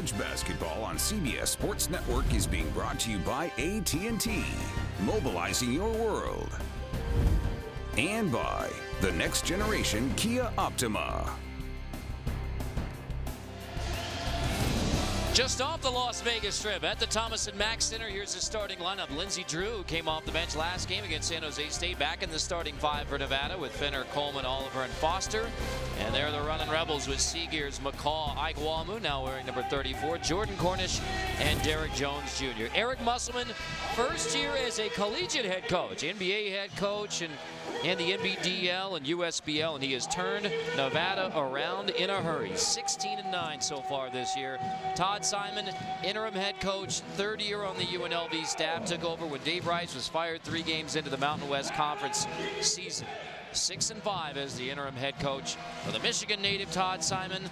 college basketball on CBS Sports Network is being brought to you by AT&T, mobilizing your world. And by the next generation Kia Optima. Just off the Las Vegas Strip at the Thomas & Mack Center, here's the starting lineup. Lindsey Drew, who came off the bench last game against San Jose State, back in the starting five for Nevada with Finner, Coleman, Oliver, and Foster. And they're the running Rebels with Seegers, McCaw, Ike Wamu, now wearing number 34, Jordan Cornish, and Derek Jones Jr. Eric Musselman, first year as a collegiate head coach, NBA head coach, and the NBDL and USBL, and he has turned Nevada around in a hurry. 16-9 so far this year. Todd Simon, interim head coach, third year on the UNLV staff, took over when Dave Rice was fired 3 games into the Mountain West Conference season. 6-5 as the interim head coach for the Michigan native Todd Simon.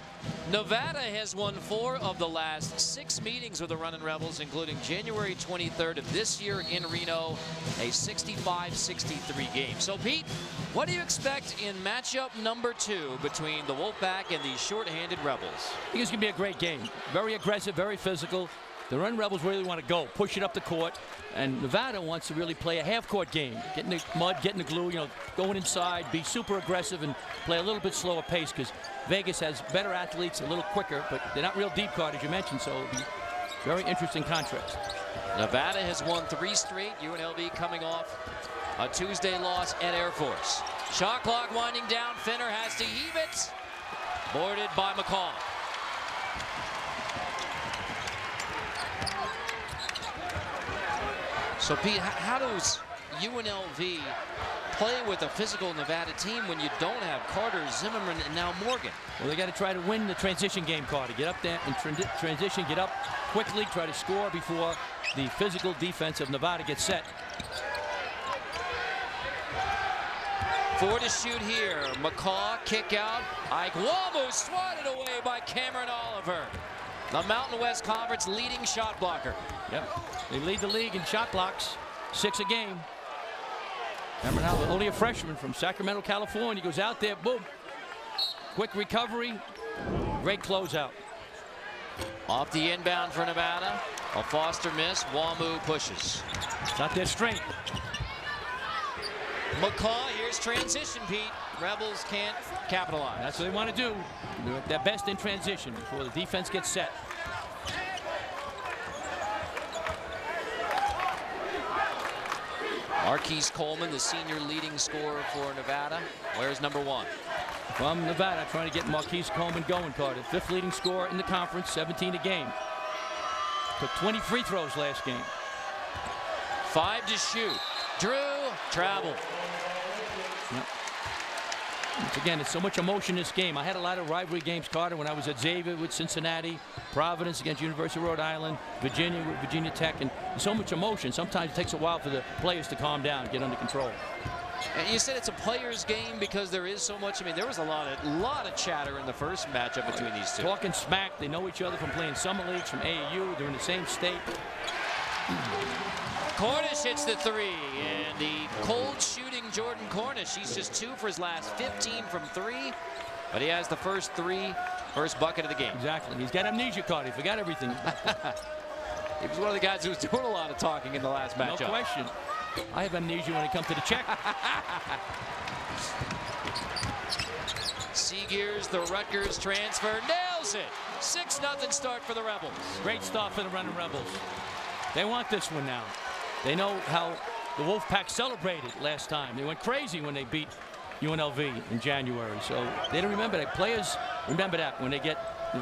Nevada has won 4 of the last 6 meetings with the Runnin' Rebels, including January 23rd of this year in Reno, a 65-63 game. So Pete, what do you expect in matchup number 2 between the Wolfpack and the short-handed Rebels? I think it's going to be a great game. Very aggressive, very physical. The Runnin' Rebels really want to go, push it up the court, and Nevada wants to really play a half-court game, get in the mud, get in the glue, going inside, be super aggressive, and play a little bit slower pace because Vegas has better athletes, a little quicker, but they're not real deep card, as you mentioned, so it'll be very interesting contrast. Nevada has won 3 straight. UNLV coming off a Tuesday loss at Air Force. Shot clock winding down. Finner has to heave it. Boarded by McCall. So Pete, how does UNLV play with a physical Nevada team when you don't have Carter, Zimmerman, and now Morgan? Well, they got to try to win the transition game, Carter. Get up there and transition, get up quickly, try to score before the physical defense of Nevada gets set. 4 to shoot here. McCaw, kick out. Ike Wamu swatted away by Cameron Oliver. The Mountain West Conference leading shot blocker. Yep, they lead the league in shot blocks, 6 a game. Cameron Oliver, only a freshman from Sacramento, California, goes out there, boom. Quick recovery, great closeout. Off the inbound for Nevada. A Foster miss, Wamu pushes. It's not their strength. McCaw, here's transition, Pete. Rebels can't capitalize. That's what they want to do. They're at their best in transition before the defense gets set. Marquise Coleman, the senior leading scorer for Nevada. Where's number 1? From Nevada, trying to get Marquise Coleman going, Carter. 5th leading scorer in the conference, 17 a game. Took 20 free throws last game. 5 to shoot. Drew, travel. Yep. Again, it's so much emotion in this game. I had a lot of rivalry games, Carter, when I was at Xavier with Cincinnati, Providence against University of Rhode Island, Virginia with Virginia Tech, and so much emotion. Sometimes it takes a while for the players to calm down, get under control. And you said it's a players' game because there is so much. I mean, there was a lot of chatter in the first matchup between these two. Talking smack. They know each other from playing summer leagues, from AAU. They're in the same state. Cornish hits the 3, and the cold shooting Jordan Cornish. He's just 2 for his last 15 from 3, but he has the first bucket of the game. Exactly. He's got amnesia, Carter. He forgot everything. He was one of the guys who was doing a lot of talking in the last matchup. No question. I have amnesia when it comes to the check. Seegers, the Rutgers transfer, nails it. 6-0 start for the Rebels. Great start for the Runnin' Rebels. They want this one now. They know how the Wolfpack celebrated last time. They went crazy when they beat UNLV in January. So they don't remember that. Players remember that when they get,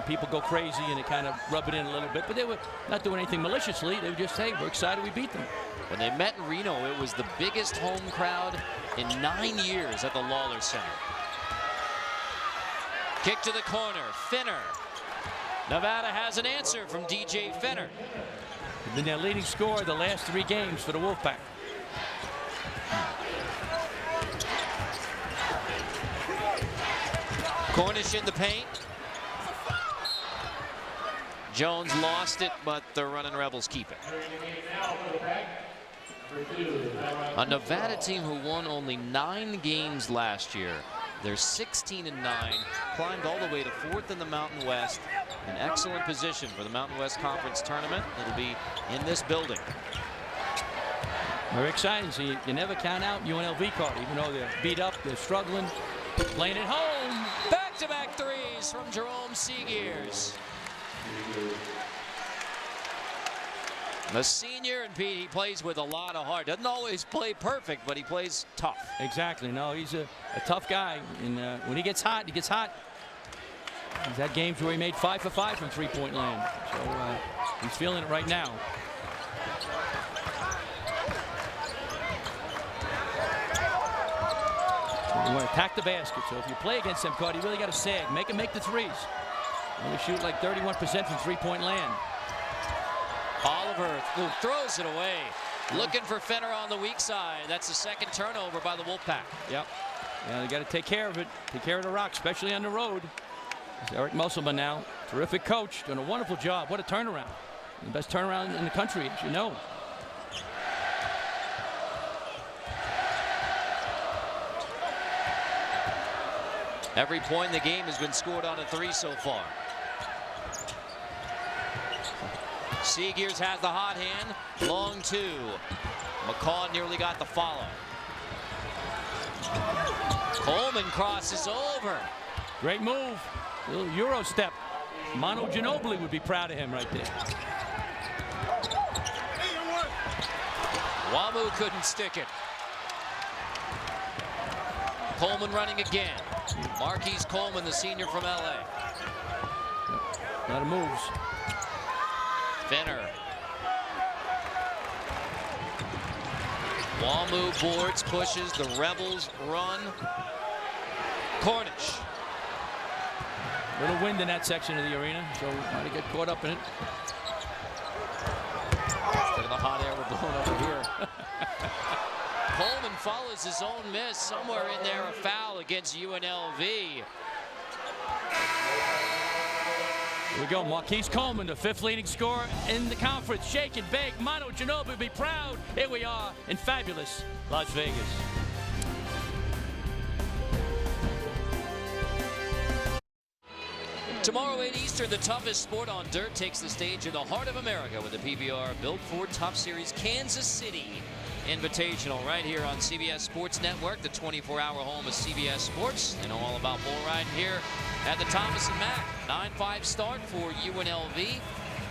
people go crazy and they kind of rub it in a little bit. But they were not doing anything maliciously. They were just, hey, we're excited we beat them. When they met in Reno, it was the biggest home crowd in 9 years at the Lawler Center. Kick to the corner, Finner. Nevada has an answer from DJ Finner. Been their leading scorer the last 3 games for the Wolfpack. Cornish in the paint. Jones lost it, but the Runnin' Rebels keep it. A Nevada team who won only 9 games last year They're 16-9, climbed all the way to 4th in the Mountain West. An excellent position for the Mountain West Conference tournament. It'll be in this building. Very exciting. So you never count out UNLV, Carter, even though they're beat up, they're struggling, playing at home. Back-to-back threes from Jerome Seegears. The senior, and Pete, he plays with a lot of heart. Doesn't always play perfect, but he plays tough. Exactly. No, he's a tough guy. And when he gets hot, he gets hot. He's had games where he made 5 for 5 from three-point land. So he's feeling it right now. You want to attack the basket. So if you play against them, Carter, you really got to sag. Make them make the threes. Only shoot like 31% from three-point land. Oliver throws it away. Looking for Fenner on the weak side. That's the second turnover by the Wolfpack. Yep. Yeah, they got to take care of it. Take care of the rock, especially on the road. It's Eric Musselman now. Terrific coach. Doing a wonderful job. What a turnaround. The best turnaround in the country, as you know. Every point in the game has been scored on a three so far. Seegears has the hot hand. Long two. McCaw nearly got the follow. Coleman crosses over. Great move. A little Euro step. Manu Ginobili would be proud of him right there. Wamu couldn't stick it. Coleman running again. Marquise Coleman, the senior from LA. A lot of moves. Fenner. Wamu boards, pushes, the Rebels run. Cornish. Little wind in that section of the arena, so might get caught up in it. Instead of the hot air we're blowing over here. Coleman follows his own miss. Somewhere in there, a foul against UNLV. Here we go, Marquise Coleman, the 5th leading scorer in the conference. Shake and bake, Manu Ginobili would be proud. Here we are in fabulous Las Vegas. Tomorrow 8 Eastern, the toughest sport on dirt takes the stage in the heart of America with the PBR Built Ford Tough Series Kansas City Invitational right here on CBS Sports Network, the 24-hour home of CBS Sports. You know all about bull riding here at the Thomas and Mack. 9-5 start for UNLV.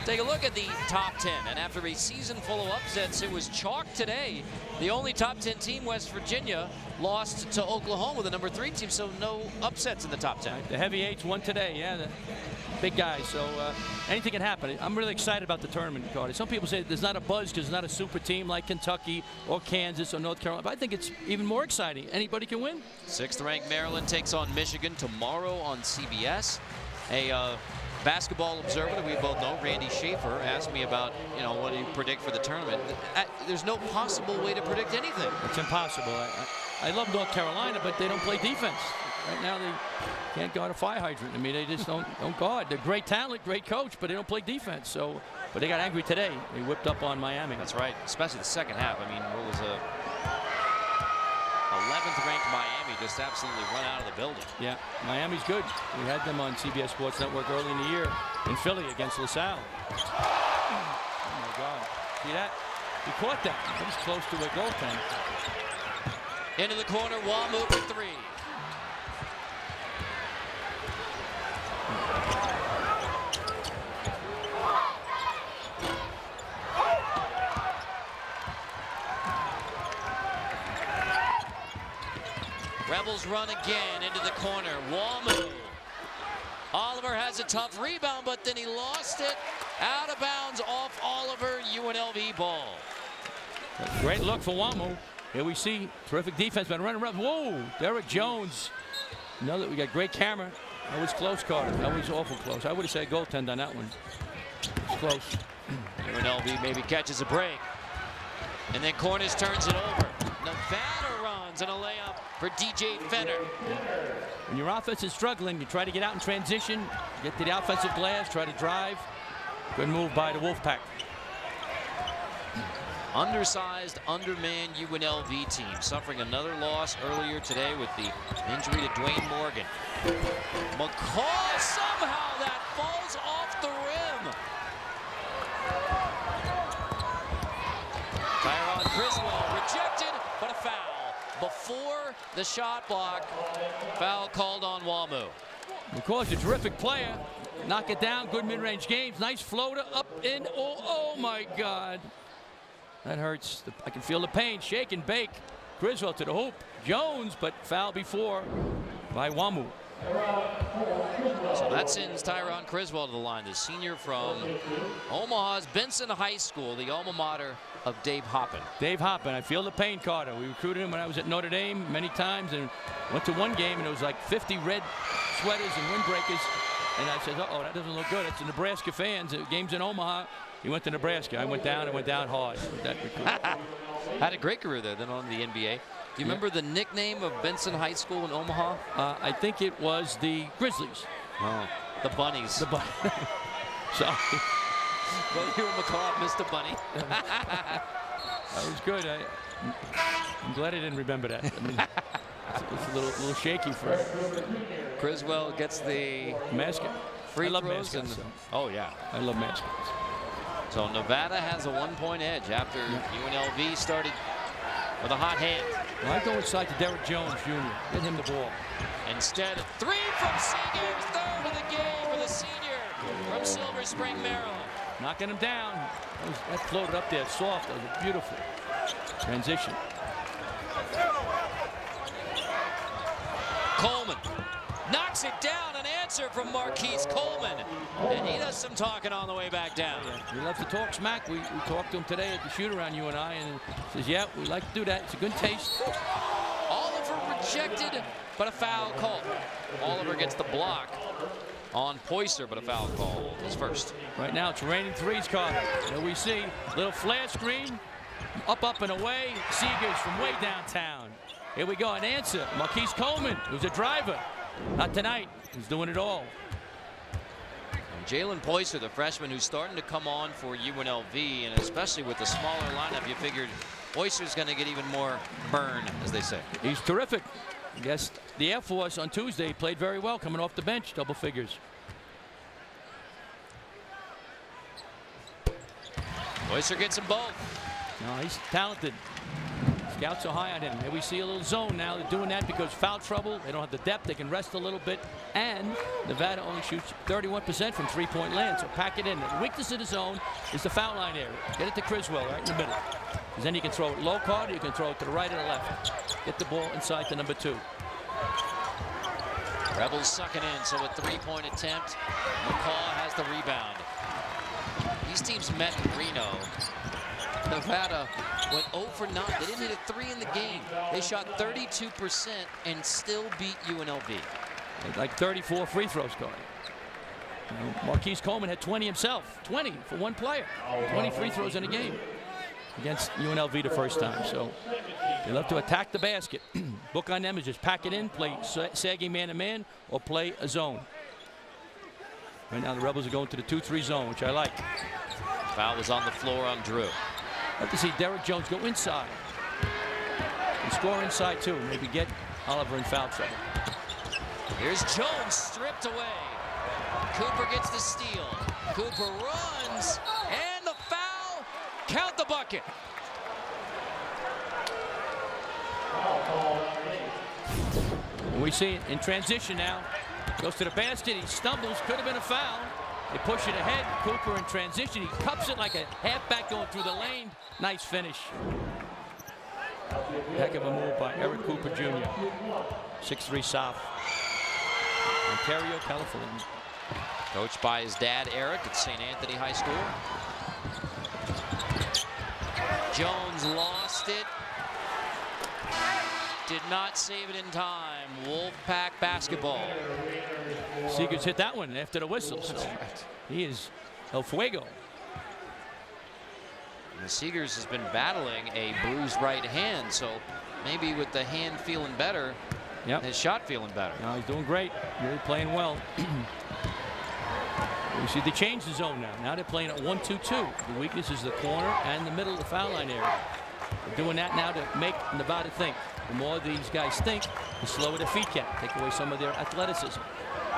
Take a look at the top 10, and after a season full of upsets, it was chalk today. The only top 10 team, West Virginia, lost to Oklahoma, the number 3 team, so no upsets in the top 10. The heavy eights won today, yeah, the big guys, so anything can happen. I'm really excited about the tournament, Carter. Some people say there's not a buzz because it's not a super team like Kentucky or Kansas or North Carolina, but I think it's even more exciting. Anybody can win. 6th-ranked Maryland takes on Michigan tomorrow on CBS. A basketball observer that we both know, Randy Schaefer, asked me about, what do you predict for the tournament? There's no possible way to predict anything. It's impossible. I love North Carolina, but they don't play defense. Right now they can't guard a fire hydrant. I mean, they just don't guard. They're great talent, great coach, but they don't play defense. So, but they got angry today. They whipped up on Miami. That's right, especially the second half. I mean, what was a 11th-ranked Miami just absolutely run out of the building. Yeah, Miami's good. We had them on CBS Sports Network early in the year in Philly against LaSalle. Oh my God! See that? He caught that. That was close to a goaltender. Into the corner, Wamu for 3. Rebels run again into the corner. Wamu. Oliver has a tough rebound, but then he lost it. Out of bounds off Oliver. UNLV ball. Great look for Wamu. Here we see terrific defense, but running around. Whoa, Derek Jones. Know that we got great camera. That was close, Carter. That was awful close. I would have said goaltend on that one. It's close. UNLV maybe catches a break. And then Cornish turns it over. Nevada runs and a layup for DJ Fenner. When your offense is struggling, you try to get out in transition, get to the offensive glass, try to drive. Good move by the Wolfpack. undersized, undermanned UNLV team, suffering another loss earlier today with the injury to Dwayne Morgan. McCall, somehow that falls off the rim. Tyron Criswell rejected, but a foul. Before the shot block, foul called on WAMU. McCall's a terrific player. Knock it down, good mid-range games. Nice floater up in. Oh my God. That hurts. I can feel the pain. Shake and bake. Criswell to the hoop. Jones, but foul before by WAMU. So that sends Tyron Criswell to the line, the senior from Omaha's Benson High School, the alma mater of Dave Hoppin. Dave Hoppin, I feel the pain, Carter. We recruited him when I was at Notre Dame many times and went to one game and it was like 50 red sweaters and windbreakers. And I said, uh-oh, that doesn't look good. It's the Nebraska fans. The game's in Omaha. He went to Nebraska. I went down hard with that recruit. Had a great career there, then on the NBA. Do you remember the nickname of Benson High School in Omaha? I think it was the Grizzlies. Oh, the Bunnies. The Bunnies. Sorry. Well, you and McCall missed the bunny. That was good. I'm glad I didn't remember that. I mean, it's a little shaky for Criswell gets the mascot. Free I love throws. mascots. So. Oh, yeah. I love mascots. So Nevada has a 1-point edge after UNLV started with a hot hand. Well, I go inside to Derek Jones, Jr. Get him the ball. Instead, 3 from Seegers, third of the game for the senior from Silver Spring, Maryland. Knocking him down. That floated up there soft. That was a beautiful transition. Coleman knocks it down. An answer from Marquise Coleman. And he does some talking on the way back down. He loves to talk smack. We talked to him today at the shoot-around, you and I, and he says, yeah, we like to do that. It's a good taste. Oliver rejected, but a foul call. Oliver gets the block on Poyser, but a foul call is first. Right now, it's raining threes, Carter. There we see little flare screen. Up, and away. Seegers from way downtown. Here we go, an answer. Marquise Coleman, who's a driver. Not tonight. He's doing it all. And Jalen Poyser, the freshman who's starting to come on for UNLV, and especially with the smaller lineup, you figured Poyser's going to get even more burn, as they say. He's terrific. Yes, the Air Force on Tuesday played very well coming off the bench, double figures. Poyser gets them both. No, he's talented. Scouts are high on him. Here we see a little zone now. They're doing that because foul trouble. They don't have the depth. They can rest a little bit. And Nevada only shoots 31% from three-point land, so pack it in. The weakness of the zone is the foul line area. Get it to Criswell right in the middle. Because then you can throw it low, Carter. You can throw it to the right or the left. Get the ball inside to number 2. Rebels sucking in, so a three-point attempt. McCall has the rebound. These teams met in Reno. Nevada went 0 for 9. They didn't hit a 3 in the game. They shot 32% and still beat UNLV. Like 34 free throws, Carter. You know, Marquise Coleman had 20 himself. 20 for one player. 20 free throws in a game against UNLV the first time. So they love to attack the basket. Book on them is just pack it in, play sagging man-to-man, or play a zone. Right now the Rebels are going to the 2-3 zone, which I like. Foul was on the floor on Drew. Love to see Derek Jones go inside and score inside too. Maybe get Oliver in foul trouble. Here's Jones stripped away. Cooper gets the steal. Cooper runs and the foul. Count the bucket. And we see it in transition now. Goes to the basket. He stumbles. Could have been a foul. They push it ahead. Cooper in transition. He cups it like a halfback going through the lane. Nice finish. Heck of a move by Eric Cooper Jr. 6'3" South. Ontario, California. Coached by his dad, Eric, at St. Anthony High School. Jones lost it. Did not save it in time. Wolfpack basketball. Seegers hit that one after the whistle. So he is El Fuego. And the Seegers has been battling a bruised right hand, so maybe with the hand feeling better, his shot feeling better. No, he's doing great. Really playing well. You see they changed the zone now. Now they're playing at 1-2-2. The weakness is the corner and the middle of the foul line area. They're doing that now to make Nevada think. The more these guys think, the slower their feet get. Take away some of their athleticism.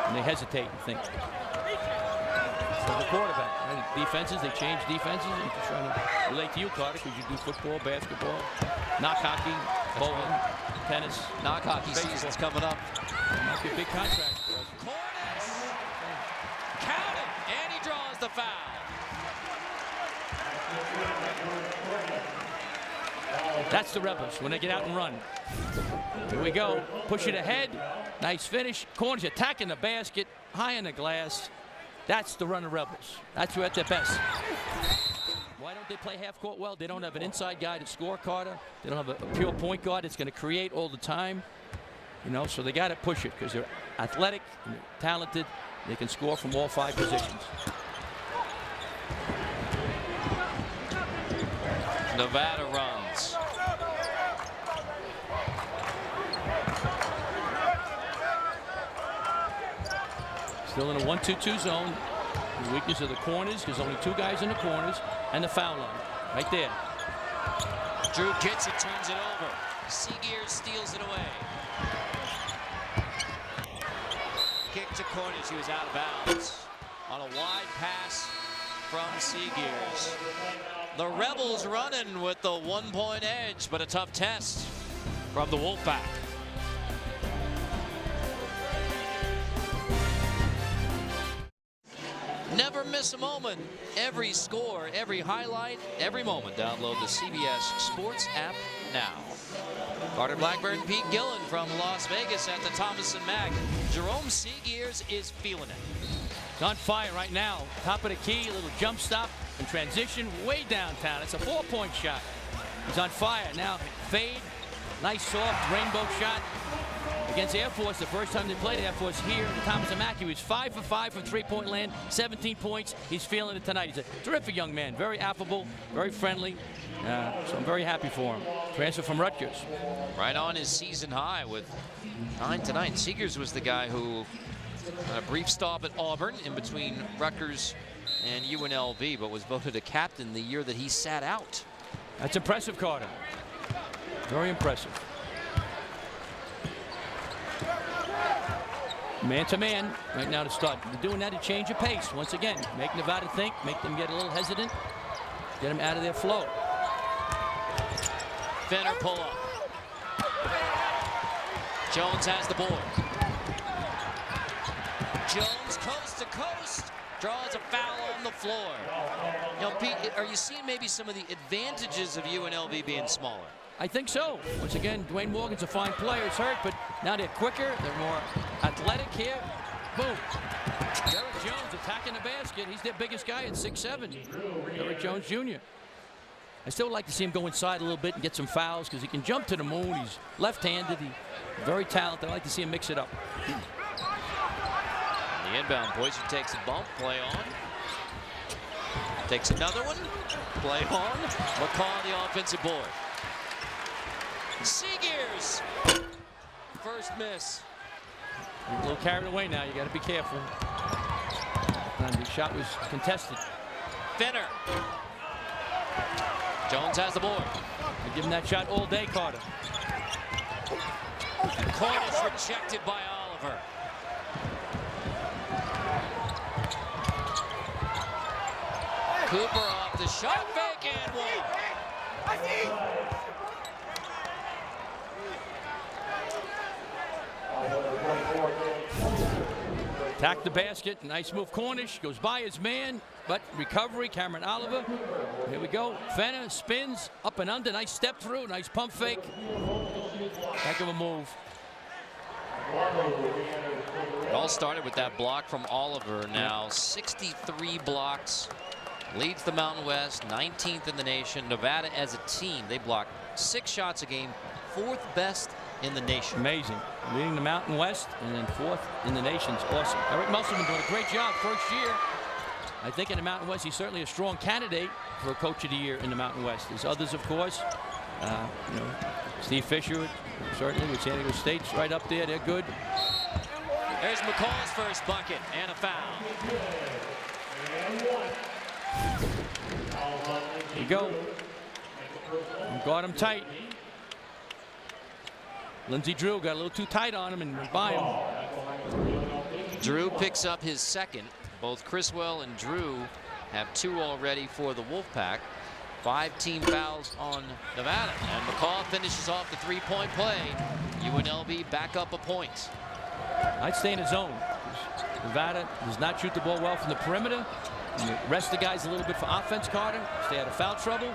And they hesitate and think. So the quarterback. Right? Defenses, they change defenses. I'm just trying to relate to you, Carter, because you do football, basketball, knock hockey, bowling, tennis. Knock hockey season's coming up. That might be a big contract for us. Cornish. Count it. And he draws the foul. That's the Rebels when they get out and run. Here we go. Push it ahead. Nice finish. Cornish attacking the basket. High in the glass. That's the run of Rebels. That's who at their best. Why don't they play half court well? They don't have an inside guy to score, Carter. They don't have a pure point guard that's going to create all the time. You know, so they got to push it because they're athletic and they're talented. They can score from all 5 positions. Nevada runs. Still in a 1-2-2 zone. The weakness of the corners. There's only 2 guys in the corners and the foul line right there. Drew gets it, turns it over. Seagears steals it away. Kick to Cornish. He was out of bounds on a wide pass from Seagears. The Rebels running with the 1-point edge, but a tough test from the Wolfpack. Never miss a moment. Every score, every highlight, every moment. Download the CBS Sports app now. Carter Blackburn, Pete Gillen from Las Vegas at the Thomas & Mack. Jerome Seagears is feeling it. He's on fire right now. Top of the key, a little jump stop and transition way downtown. It's a 4-point shot. He's on fire. Now fade. Nice soft rainbow shot against Air Force. The first time they played Air Force here in Thomas & Mack. He was 5 for 5 from 3-point land, 17 points. He's feeling it tonight. He's a terrific young man, very affable, very friendly. So I'm very happy for him. Transfer from Rutgers. Right on his season high with 9 tonight. Seagears was the guy who had a brief stop at Auburn in between Rutgers and UNLV, but was voted a captain the year that he sat out. That's impressive, Carter. Very impressive. Man-to-man right now to start. They're doing that to change the pace. Once again, make Nevada think, make them get a little hesitant, get them out of their flow. Fenner pull up. Jones has the board. Jones coast to coast, draws a foul on the floor. You know, Pete, are you seeing maybe some of the advantages of UNLV being smaller? I think so. Once again, Dwayne Morgan's a fine player. He's hurt, but now they're quicker. They're more athletic here. Boom. Derek Jones attacking the basket. He's their biggest guy at 6'7". Derek Jones Jr. I still would like to see him go inside a little bit and get some fouls because he can jump to the moon. He's left-handed. He's very talented. I'd like to see him mix it up. The inbound, Boise takes a bump, play on. Takes another one, play on. McCall the offensive board. Seagears, first miss. You're a little carried away now. You got to be careful. And the shot was contested. Fenner. Jones has the board. I give him that shot all day, Carter. Cornish rejected by Oliver. Cooper off the shot fake and one. Attack the basket. Nice move. Cornish goes by his man, but recovery. Cameron Oliver. Here we go. Fenner spins up and under. Nice step through. Nice pump fake. Heck of a move. It all started with that block from Oliver. Now 63 blocks. Leads the Mountain West, 19th in the nation. Nevada as a team, they block 6 shots a game, 4th best in the nation. Amazing. Leading the Mountain West and then 4th in the nation is awesome. Eric Musselman doing a great job first year. I think in the Mountain West, he's certainly a strong candidate for Coach of the Year in the Mountain West. There's others, of course. You know, Steve Fisher, certainly with San Diego State's right up there. They're good. There's McCall's first bucket and a foul. go. Guard him tight. Lindsey Drew got a little too tight on him and went by him. Drew picks up his second. Both Criswell and Drew have 2 already for the Wolfpack. 5 team fouls on Nevada. And McCall finishes off the 3-point play. UNLV back up a point. I'd stay in the zone. Nevada does not shoot the ball well from the perimeter. And rest the guys a little bit for offense, Carter. Stay out of foul trouble.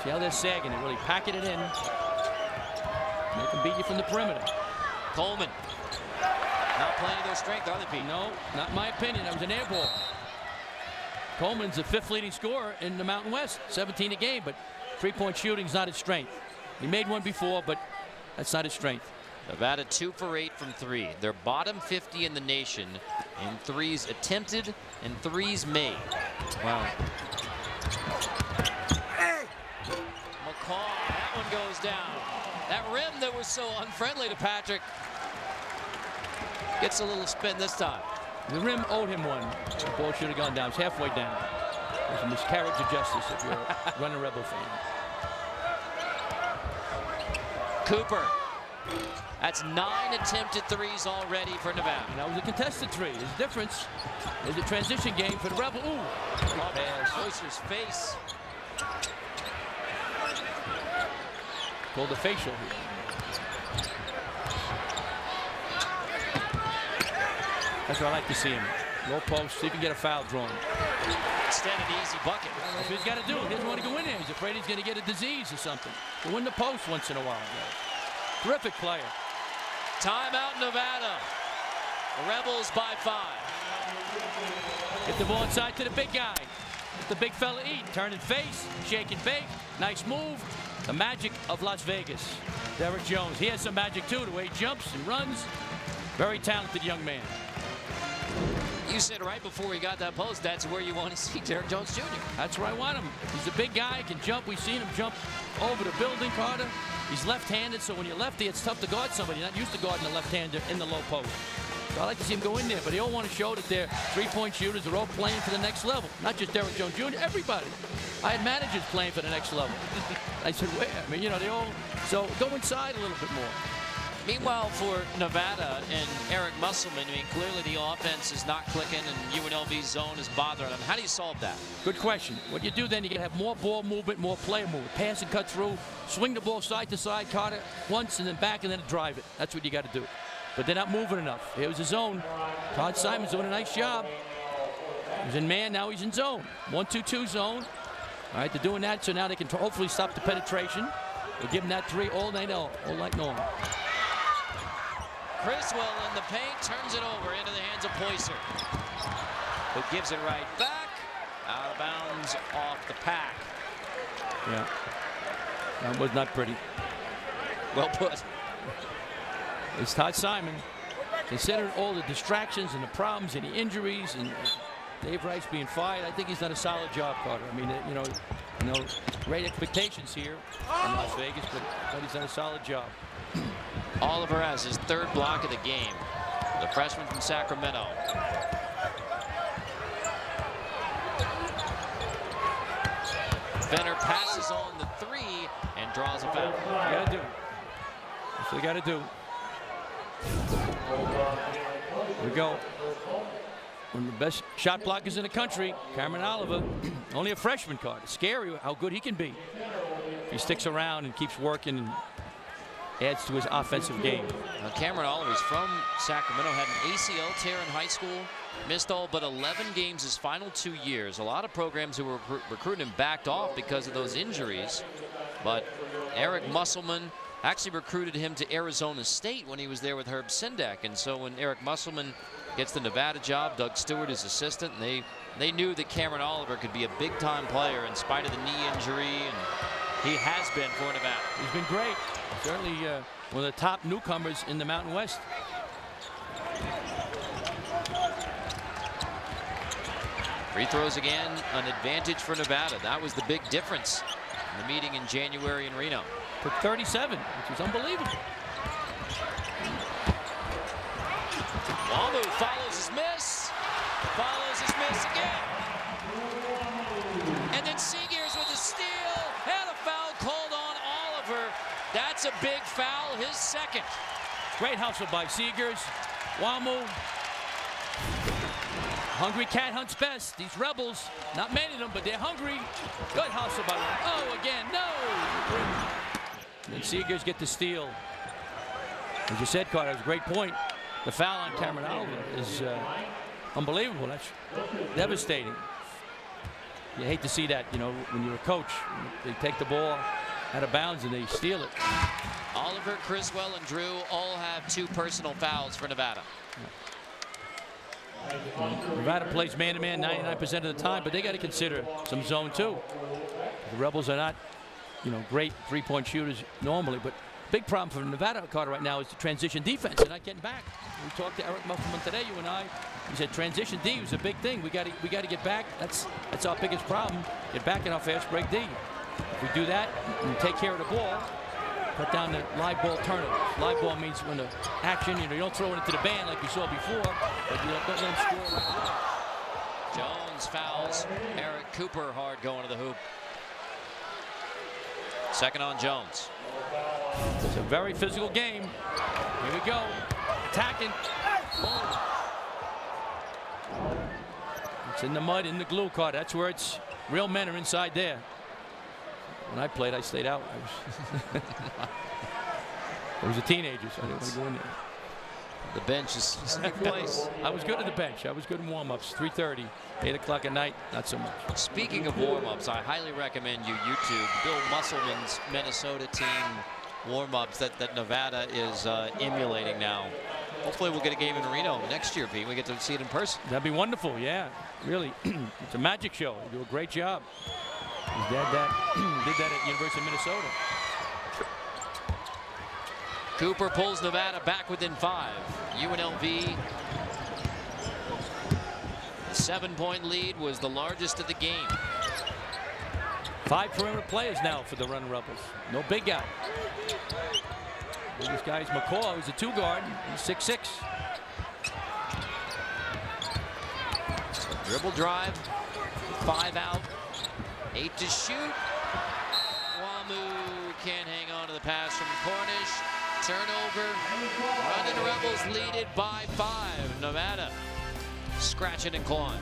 See how they're sagging. They really packing it in. They can beat you from the perimeter. Coleman. Not playing to their strength, are they, Pete? No, not in my opinion. That was an air ball. Coleman's the 5th leading scorer in the Mountain West. 17 a game, but 3-point shooting's not his strength. He made one before, but that's not his strength. Nevada 2 for 8 from 3. They're bottom 50 in the nation in threes attempted and threes made. Wow. McCall, that one goes down. That rim that was so unfriendly to Patrick gets a little spin this time. The rim owed him one. The ball should have gone down. It's halfway down. It's a miscarriage of justice if you're a running Rebel fan. Cooper. That's 9 attempted threes already for Nevada. And that was a contested 3. There's a difference. There's a transition game for the Rebel. Ooh. Closer's face. Called the facial here. That's what I like to see him. Low post, see if he can get a foul drawn. Instead of the easy bucket. That's what he's got to do. He doesn't want to go in there. He's afraid he's going to get a disease or something. Go in the post once in a while. Guys. Terrific player. Timeout Nevada. The Rebels by 5. Get the ball inside to the big guy. Let the big fella eat. Turn and face, shake and bake. Nice move. The magic of Las Vegas. Derek Jones. He has some magic too, the way he jumps and runs. Very talented young man. You said right before he got that post, that's where you want to see Derek Jones Jr. That's where I want him. He's a big guy, can jump. We've seen him jump over the building, Carter. He's left-handed, so when you're lefty, it's tough to guard somebody. You're not used to guarding a left-hander in the low post. So I like to see him go in there, but they all want to show that they're 3-point shooters. They're all playing for the next level. Not just Derek Jones Jr., everybody. I had managers playing for the next level. I said, where? I mean, you know, they all... So go inside a little bit more. Meanwhile, for Nevada and Eric Musselman, I mean, clearly the offense is not clicking and UNLV's zone is bothering them. How do you solve that? Good question. What you do then, you got to have more ball movement, more player movement. Pass and cut through, swing the ball side to side, Carter, once and then back and then drive it. That's what you got to do. But they're not moving enough. Here was a zone. Todd Simon's doing a nice job. He was in man, now he's in zone. 1-2-2 zone. All right, they're doing that, so now they can hopefully stop the penetration. They'll give him that 3 all night long. Criswell in the paint, turns it over into the hands of Poyser, who gives it right back, out of bounds off the pack. Yeah, that was not pretty. Well put. It's Todd Simon. Considering all the distractions and the problems and the injuries and Dave Rice being fired, I think he's done a solid job, Carter. I mean, you know, great expectations here in Las Vegas, but he's done a solid job. Oliver has his 3rd block of the game. The freshman from Sacramento. Fenner passes on the 3 and draws a foul. You gotta do. That's what you gotta do. Here we go. One of the best shot blockers in the country, Cameron Oliver. Only a freshman card. It's scary how good he can be. He sticks around and keeps working and adds to his offensive game. Now, Cameron Oliver's from Sacramento, had an ACL tear in high school, missed all but 11 games his final 2 years. A lot of programs who were recruiting him backed off because of those injuries. But Eric Musselman actually recruited him to Arizona State when he was there with Herb Sendek. And so when Eric Musselman gets the Nevada job, Doug Stewart is assistant, and they knew that Cameron Oliver could be a big-time player in spite of the knee injury, and he has been for Nevada. He's been great. Certainly one of the top newcomers in the Mountain West. Free throws again, an advantage for Nevada. That was the big difference in the meeting in January in Reno. Took 37, which is unbelievable. Wamu follows his miss again. That's a big foul, his second. Great hustle by Seegers. Wamu. Hungry cat hunts best. These Rebels, not many of them, but they're hungry. Good hustle by them. Oh, again, no! And Seegers get the steal. As you said, Carter, it was a great point. The foul on Cameron Alva is unbelievable. That's devastating. You hate to see that, you know, when you're a coach. They take the ball out of bounds and they steal it. Oliver, Criswell, and Drew all have 2 personal fouls for Nevada. Nevada plays man-to-man 99% of the time, but they got to consider some zone too. The Rebels are not, you know, great three-point shooters normally, but big problem for Nevada, Carter, right now is the transition defense. They're not getting back. We talked to Eric Mufferman today, you and I. He said transition D was a big thing. We got to get back. That's our biggest problem. Get back in our fast break D. If we do that and take care of the ball, cut down the live ball turnovers. Live ball means when the action, you know, you don't throw it into the band like you saw before, but you don't let them score right away. Jones fouls Eric Cooper hard going to the hoop. Second on Jones. It's a very physical game. Here we go. Attacking. Whoa. It's in the mud, in the glue, Carter. That's where it's real men are inside there. When I played, I stayed out. I was a teenager, so I didn't want to go in there. The bench is a good place. I was good at the bench. I was good in warm-ups. 3:30, 8 o'clock at night, not so much. Speaking of warm-ups, I highly recommend you YouTube Bill Musselman's Minnesota team warm-ups that Nevada is emulating now. Hopefully we'll get a game in Reno next year, Pete. We get to see it in person. That'd be wonderful, yeah. Really, it's a magic show. You do a great job. His dad did that at University of Minnesota. Cooper pulls Nevada back within 5. UNLV, 7-point lead was the largest of the game. 5 perimeter players now for the Run Rebels. No big guy. Biggest guy is McCall, who's a 2-guard. He's 6'6". Dribble drive, 5 out, 8 to shoot. Wamu can't hang on to the pass from Cornish. Turnover. Running Rebels lead it by 5. Nevada scratching and clawing.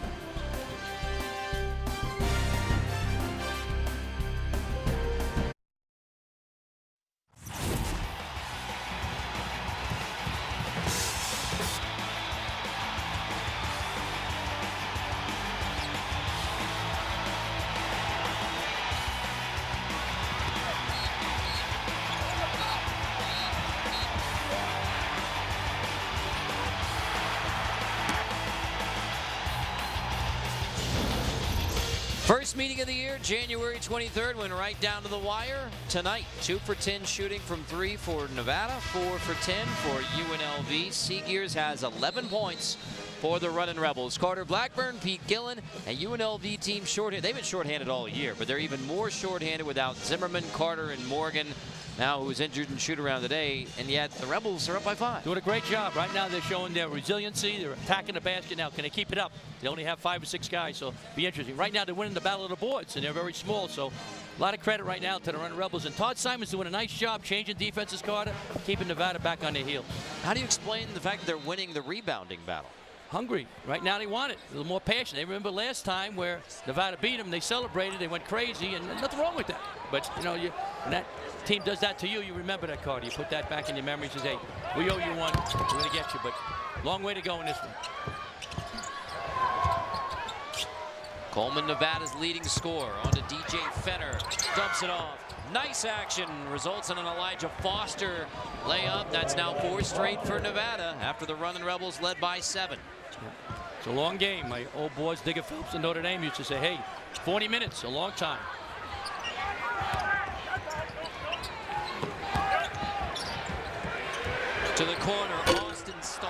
First meeting of the year, January 23rd, went right down to the wire. Tonight, 2 for 10 shooting from 3 for Nevada, 4 for 10 for UNLV. Seegers has 11 points for the Runnin' Rebels. Carter Blackburn, Pete Gillen, and UNLV team shorthanded. They've been shorthanded all year, but they're even more shorthanded without Zimmerman, Carter, and Morgan, now who's injured in shoot-around today, and yet the Rebels are up by 5. Doing a great job. Right now they're showing their resiliency. They're attacking the basket now. Can they keep it up? They only have 5 or 6 guys, so be interesting. Right now they're winning the battle of the boards, and they're very small, so a lot of credit right now to the Runnin' Rebels. And Todd Simon's doing a nice job changing defenses, Carter, keeping Nevada back on their heels. How do you explain the fact that they're winning the rebounding battle? Hungry. Right now they want it. A little more passion. They remember last time where Nevada beat them, they celebrated, they went crazy, and nothing wrong with that. But, you know, when that team does that to you, you remember that, Carter. You put that back in your memory and say, hey, we owe you one. We're going to get you, but long way to go in this one. Coleman, Nevada's leading scorer, on to DJ Fenner. Dumps it off. Nice action. Results in an Elijah Foster layup. That's now 4 straight for Nevada after the Runnin' Rebels led by 7. It's a long game. My old boys, Digger Phelps and Notre Dame, used to say, hey, 40 minutes, a long time. To the corner, Austin Stahl.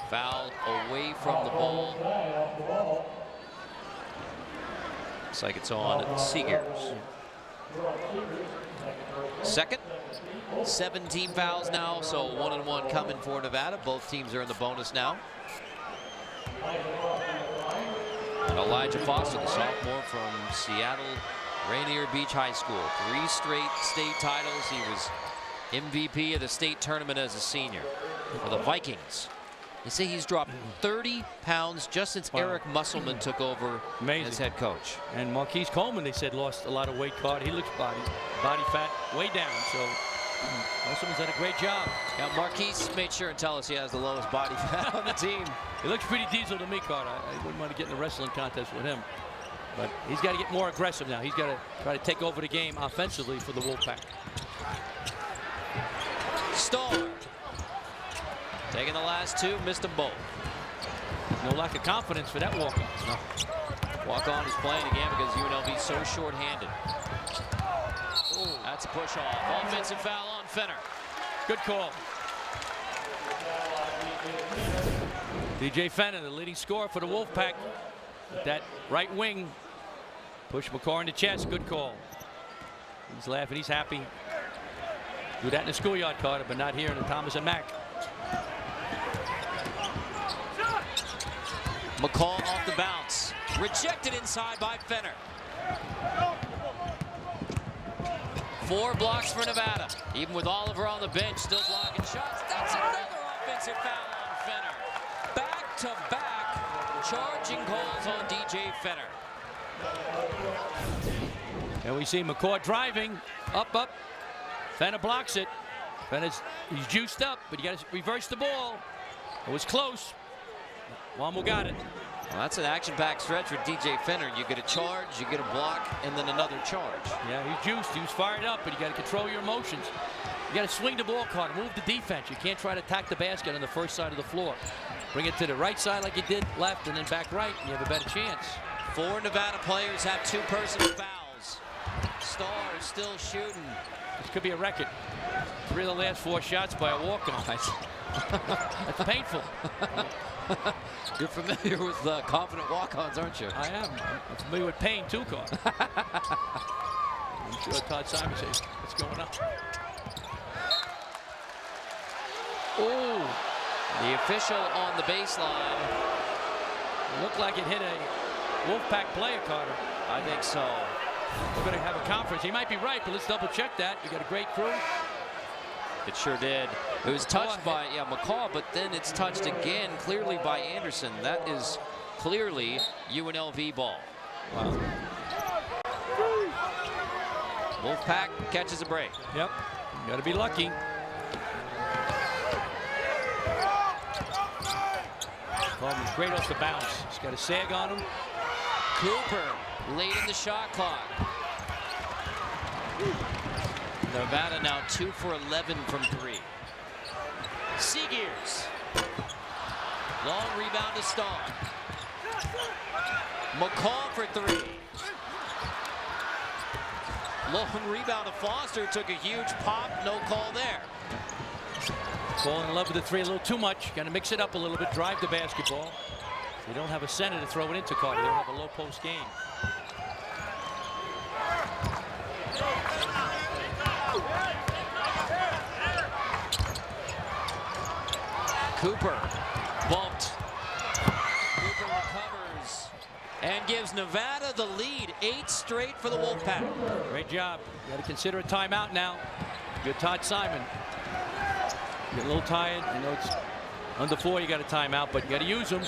Foul away from the ball. Looks like it's on Seegers. Second. 17 fouls now, so 1-1 coming for Nevada. Both teams are in the bonus now. And Elijah Foster, the sophomore from Seattle Rainier Beach High School. 3 straight state titles. He was MVP of the state tournament as a senior for the Vikings. They say he's dropped 30 pounds just since Eric Musselman took over as head coach. And Marquise Coleman, they said, lost a lot of weight. He looks body fat way down. So Musselman's done a great job. Yeah, Marquise made sure and tell us he has the lowest body fat on the team. He looks pretty diesel to me, Carter. I wouldn't want to get in a wrestling contest with him. But he's got to get more aggressive now. He's got to try to take over the game offensively for the Wolfpack. Starr taking the last 2, missed them both. No lack of confidence for that walk-on. No. Walk-on is playing again because UNLV is so short-handed. That's a push-off. Offensive foul on Fenner. Good call. DJ Fenner, the leading scorer for the Wolfpack. With that right wing. Push McCaw in the chest. Good call. He's laughing. He's happy. Do that in the schoolyard, Carter, but not here in the Thomas and Mack. McCall off the bounce. Rejected inside by Fenner. 4 blocks for Nevada. Even with Oliver on the bench, still blocking shots. That's another offensive foul on Fenner. Back-to-back charging calls on DJ Fenner. And we see McCaw driving. Up. Fenner blocks it. He's juiced up, but you got to reverse the ball. It was close. Wamo got it. Well, that's an action-packed stretch for DJ Fenner. You get a charge, you get a block, and then another charge. Yeah, he's juiced. He was fired up, but you got to control your emotions. You got to swing the ball, Carter. Move the defense. You can't try to attack the basket on the first side of the floor. Bring it to the right side like you did left, and then back right, and you have a better chance. 4 Nevada players have 2 personal fouls. Starr is still shooting. This could be a record. 3 of the last 4 shots by a walk-on. That's painful. You're familiar with confident walk-ons, aren't you? I am. I'm familiar with pain too, Carter. I'm sure Todd Simon says, what's going on? Oh, the official on the baseline. It looked like it hit a Wolfpack player, Carter. I think so. We're going to have a conference. He might be right, but let's double check that. You got a great crew. It sure did. It was touched by McCaw, but then it's touched again clearly by Anderson. That is clearly UNLV ball. Wow. Wolfpack catches a break. Yep. You got to be lucky. Coleman's great off the bounce. He's got a sag on him. Cooper late in the shot clock. Nevada now 2 for 11 from 3. Seagears. Long rebound to Starr. McCall for 3. Long rebound to Foster. Took a huge pop. No call there. Falling in love with the 3 a little too much. Got to mix it up a little bit. Drive the basketball. They don't have a center to throw it into, Carter. They don't have a low post game. Cooper bumped. Cooper recovers and gives Nevada the lead. 8 straight for the Wolfpack. Great job. You got to consider a timeout now. Good Todd Simon. Get a little tired. You know it's under 4. You got a timeout, but you got to use them.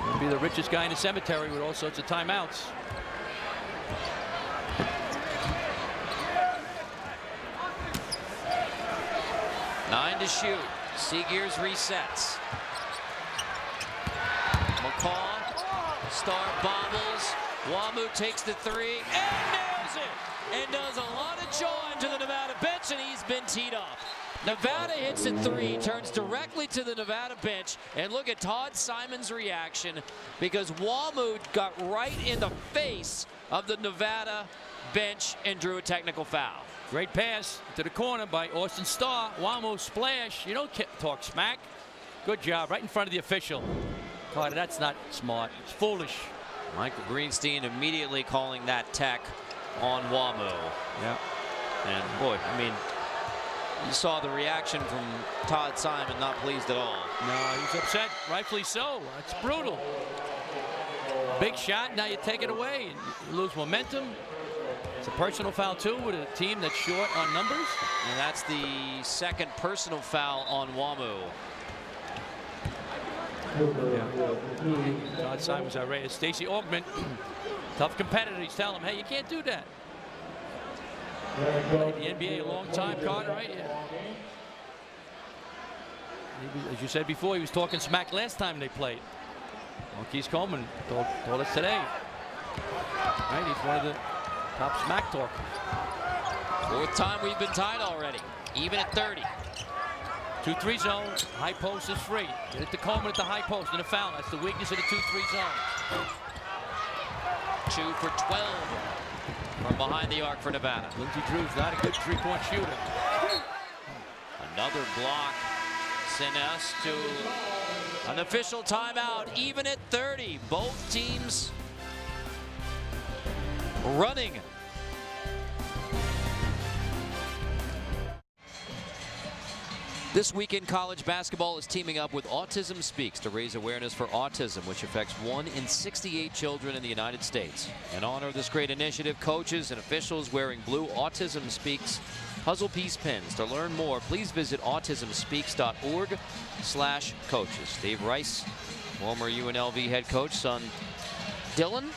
You'll be the richest guy in the cemetery with all sorts of timeouts. Nine to shoot. Seagears resets. McCall. Starr bobbles. Wamu takes the 3 and nails it. And does a lot of joy to the Nevada bench, and he's been teed up. Nevada hits a 3, turns directly to the Nevada bench, and look at Todd Simon's reaction because Wamu got right in the face of the Nevada bench and drew a technical foul. Great pass to the corner by Austin Starr. Wamu splash. You don't talk smack. Good job right in front of the official. Carter, that's not smart. It's foolish. Michael Greenstein immediately calling that tech on WAMU. Yeah. And boy, I mean, you saw the reaction from Todd Simon, not pleased at all. No, he's upset, rightfully so. It's brutal. Big shot, now you take it away and you lose momentum. It's a personal foul too with a team that's short on numbers. And that's the second personal foul on WAMU. Yeah. Todd Simon was outrageous. Stacey Augment, tough competitor. He's telling him, hey, you can't do that. Played the NBA a long time, Carter, right? Yeah. As you said before, he was talking smack last time they played. Marquise Coleman told us today. Right, he's one of the top smack talkers. Fourth time we've been tied already, even at 30. 2-3 zone, high post is free. Get it to Coleman at the high post and a foul. That's the weakness of the 2-3 zone. 2 for 12 from behind the arc for Nevada. Lindsey Drew's not a good three-point shooter. Another block sent us to an official timeout, even at 30. Both teams running. This weekend, college basketball is teaming up with Autism Speaks to raise awareness for autism, which affects 1 in 68 children in the United States. In honor of this great initiative, coaches and officials wearing blue Autism Speaks puzzle piece pins. To learn more, please visit autismspeaks.org/coaches. Dave Rice, former UNLV head coach, son Dylan,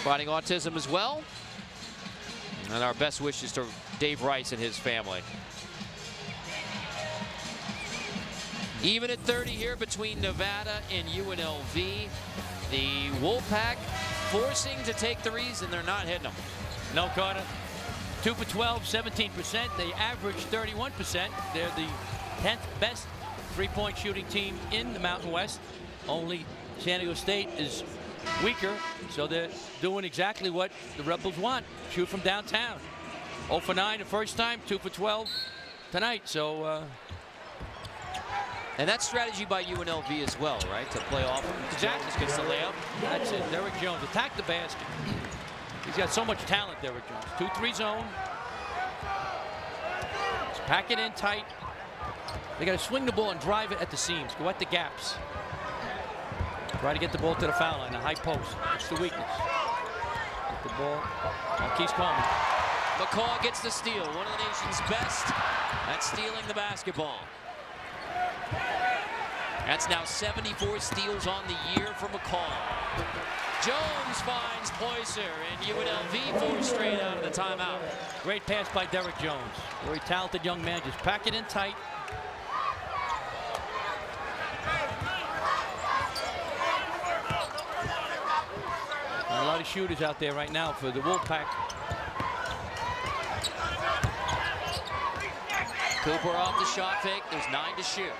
fighting autism as well. And our best wishes to Dave Rice and his family. Even at 30 here between Nevada and UNLV. The Wolfpack forcing to take threes, and they're not hitting them. No, Carter. 2 for 12, 17%. They average 31%. They're the 10th best three-point shooting team in the Mountain West. Only San Diego State is weaker, so they're doing exactly what the Rebels want. Shoot from downtown. 0 for 9 the first time, 2 for 12 tonight. So, and that's strategy by UNLV as well, right? To play off. Exactly. Jones gets the layup. That's it. Derrick Jones. Attack the basket. He's got so much talent, Derrick Jones. 2-3 zone. Just pack it in tight. They got to swing the ball and drive it at the seams. Go at the gaps. Try to get the ball to the foul line, the high post. That's the weakness. Get the ball. Marquise Coleman. McCaw gets the steal. One of the nation's best at stealing the basketball. That's now 74 steals on the year for McCaw. Jones finds Poyser, and UNLV 4 straight out of the timeout. Great pass by Derrick Jones. Very talented young man. Just pack it in tight. A lot of shooters out there right now for the Wolfpack. Cooper off the shot fake. There's 9 to shoot.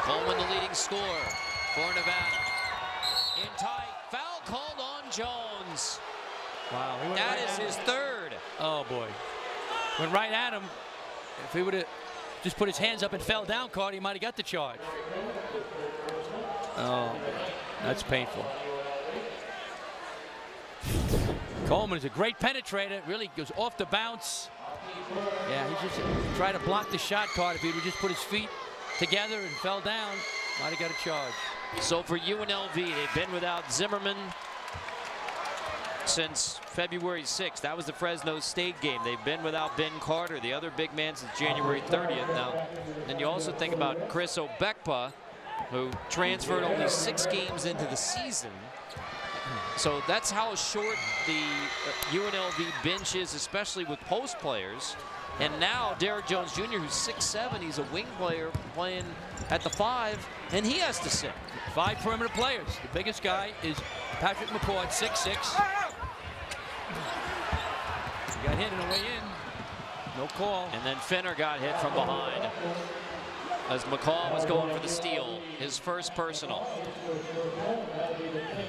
Coleman the leading scorer for Nevada. In tight. Foul called on Jones. Wow. That is his third. Oh, boy. Went right at him. If he would have just put his hands up and fell down, Carter, he might have got the charge. Oh, that's painful. Coleman is a great penetrator. Really goes off the bounce. Yeah, he just tried to block the shot, Carter. If he would just put his feet together and fell down, might have got a charge. So for UNLV, they've been without Zimmerman since February 6th. That was the Fresno State game. They've been without Ben Carter, the other big man, since January 30th. Now, then you also think about Chris Obekpa, who transferred only 6 games into the season. So that's how short the UNLV bench is, especially with post players. And now Derrick Jones Jr., who's 6'7", he's a wing player playing at the 5, and he has to sit. 5 perimeter players. The biggest guy is Patrick McCaw at 6'6". He got hit on the way in. No call. And then Finner got hit from behind as McCaw was going for the steal, his first personal.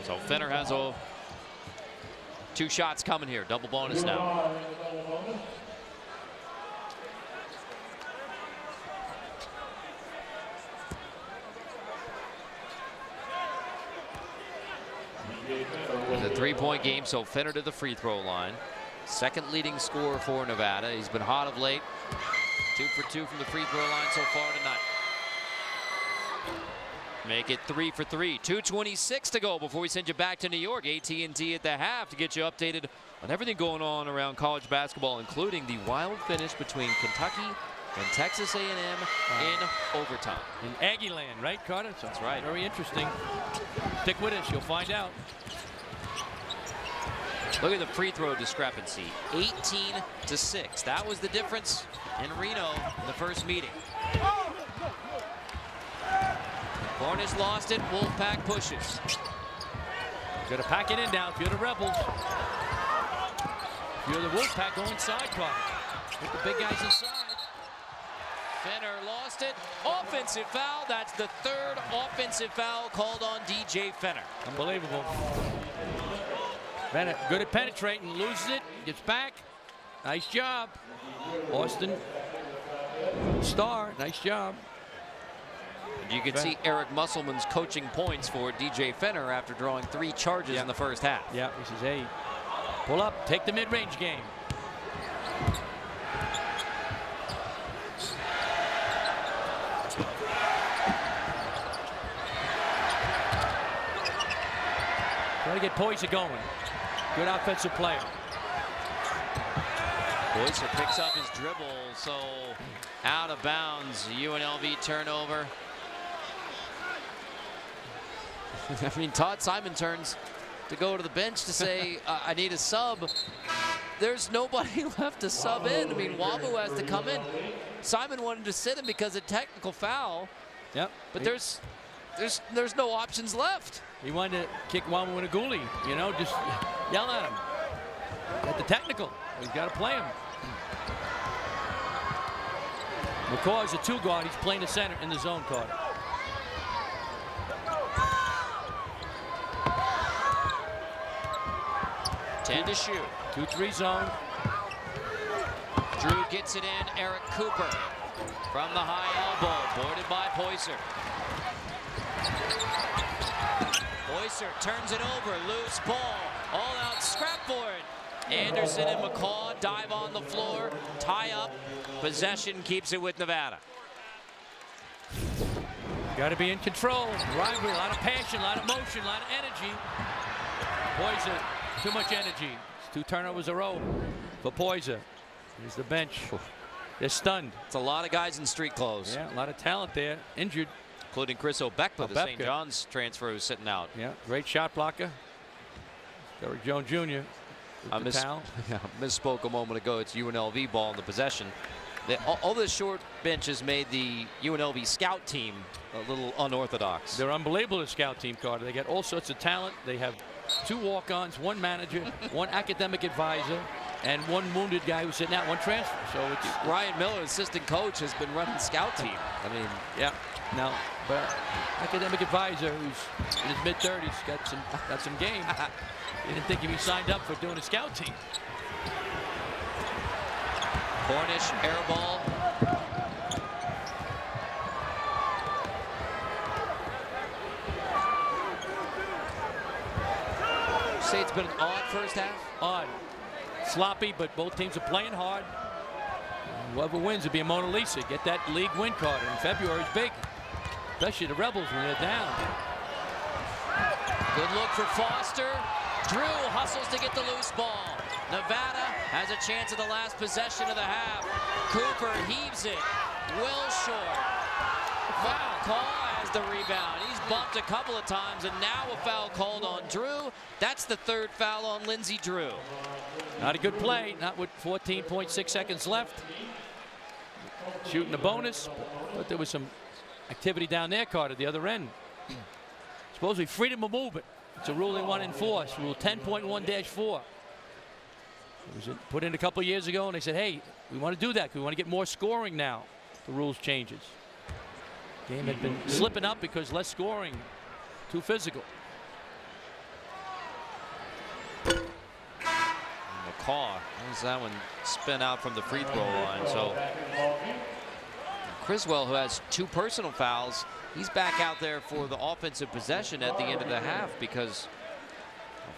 So Finner has 2 shots coming here. Double bonus now. The 3-point game, so Fenner to the free throw line. Second leading scorer for Nevada. He's been hot of late. 2 for 2 from the free throw line so far tonight. Make it 3 for 3. 2:26 to go before we send you back to New York. AT&T at the half to get you updated on everything going on around college basketball, including the wild finish between Kentucky and Texas A&M in overtime. In Aggie land, right, Carter? So that's right. Very interesting. Stick with us. You'll find out. Look at the free throw discrepancy. 18-6. That was the difference in Reno in the first meeting. Cornish lost it. Wolfpack pushes. Got to pack it in now if you're the Rebels. If you're the Wolfpack, go inside, Carter. Put the big guys inside. Fenner lost it. Offensive foul. That's the third offensive foul called on DJ Fenner. Unbelievable. Fenner good at penetrating. Loses it. Gets back. Nice job. Austin Starr. Nice job. And you can see Eric Musselman's coaching points for DJ Fenner after drawing 3 charges in the first half. Yeah, he says, hey, pull up. Take the mid-range game. Try to get Poyser going. Good offensive player. Poyser picks up his dribble, so out of bounds. UNLV turnover. I mean, Todd Simon turns to go to the bench to say, I need a sub. There's nobody left to sub in. I mean, Wamu has to come in. Simon wanted to sit him because of technical foul. Yep. But there's no options left. He wanted to kick Wamu in a goalie, you know, just yell at him. At the technical. He's got to play him. McCaw is a 2-guard. He's playing the center in the zone, Carter. Ten to shoot. 2-3 zone. Drew gets it in. Eric Cooper from the high elbow. Boarded by Poyser. Poyser turns it over. Loose ball. All out scrap for it. Anderson and McCaw dive on the floor. Tie up. Possession keeps it with Nevada. Got to be in control. Rivalry, a lot of passion, a lot of motion, a lot of energy. Poyser, too much energy. It's 2 turnovers a row for Poyser. Here's the bench. They're stunned. It's a lot of guys in street clothes. Yeah, a lot of talent there. Injured. Including Chris Obekpa, the St. John's transfer, who's sitting out. Yeah, great shot blocker. Derrick Jones Jr. I misspoke a moment ago. It's UNLV ball in the possession. All the short benches made the UNLV scout team a little unorthodox. They're unbelievable, the scout team, Carter. They got all sorts of talent. They have 2 walk-ons, 1 manager, 1 academic advisor, and 1 wounded guy who's sitting out, 1 transfer. So it's Ryan Miller, assistant coach, has been running scout team. I mean, yeah. Now, but academic advisor who's in his mid-30s got some game. He didn't think he'd be signed up for doing a scout team. Cornish air ball. Say it's been an odd first half? Odd. Sloppy, but both teams are playing hard. Whoever wins will be a Mona Lisa. Get that league win, Carter. In February is big. Especially the Rebels when they're down. Good look for Foster. Drew hustles to get the loose ball. Nevada has a chance at the last possession of the half. Cooper heaves it. Well short. Foul call has the rebound. He's bumped a couple of times, and now a foul called on Drew. That's the 3rd foul on Lindsey Drew. Not a good play. Not with 14.6 seconds left. Shooting a bonus, but there was some activity down there, Carter, the other end. Supposedly freedom of movement. It's a rule they want to enforce. Rule 10.1-4. It was put in a couple years ago, and they said, hey, we want to do that because we want to get more scoring now. The rules changes. Game had been slipping up because less scoring, too physical. McCaw, how's that one spin out from the free throw line? So Criswell, who has 2 personal fouls, he's back out there for the offensive possession at the end of the half because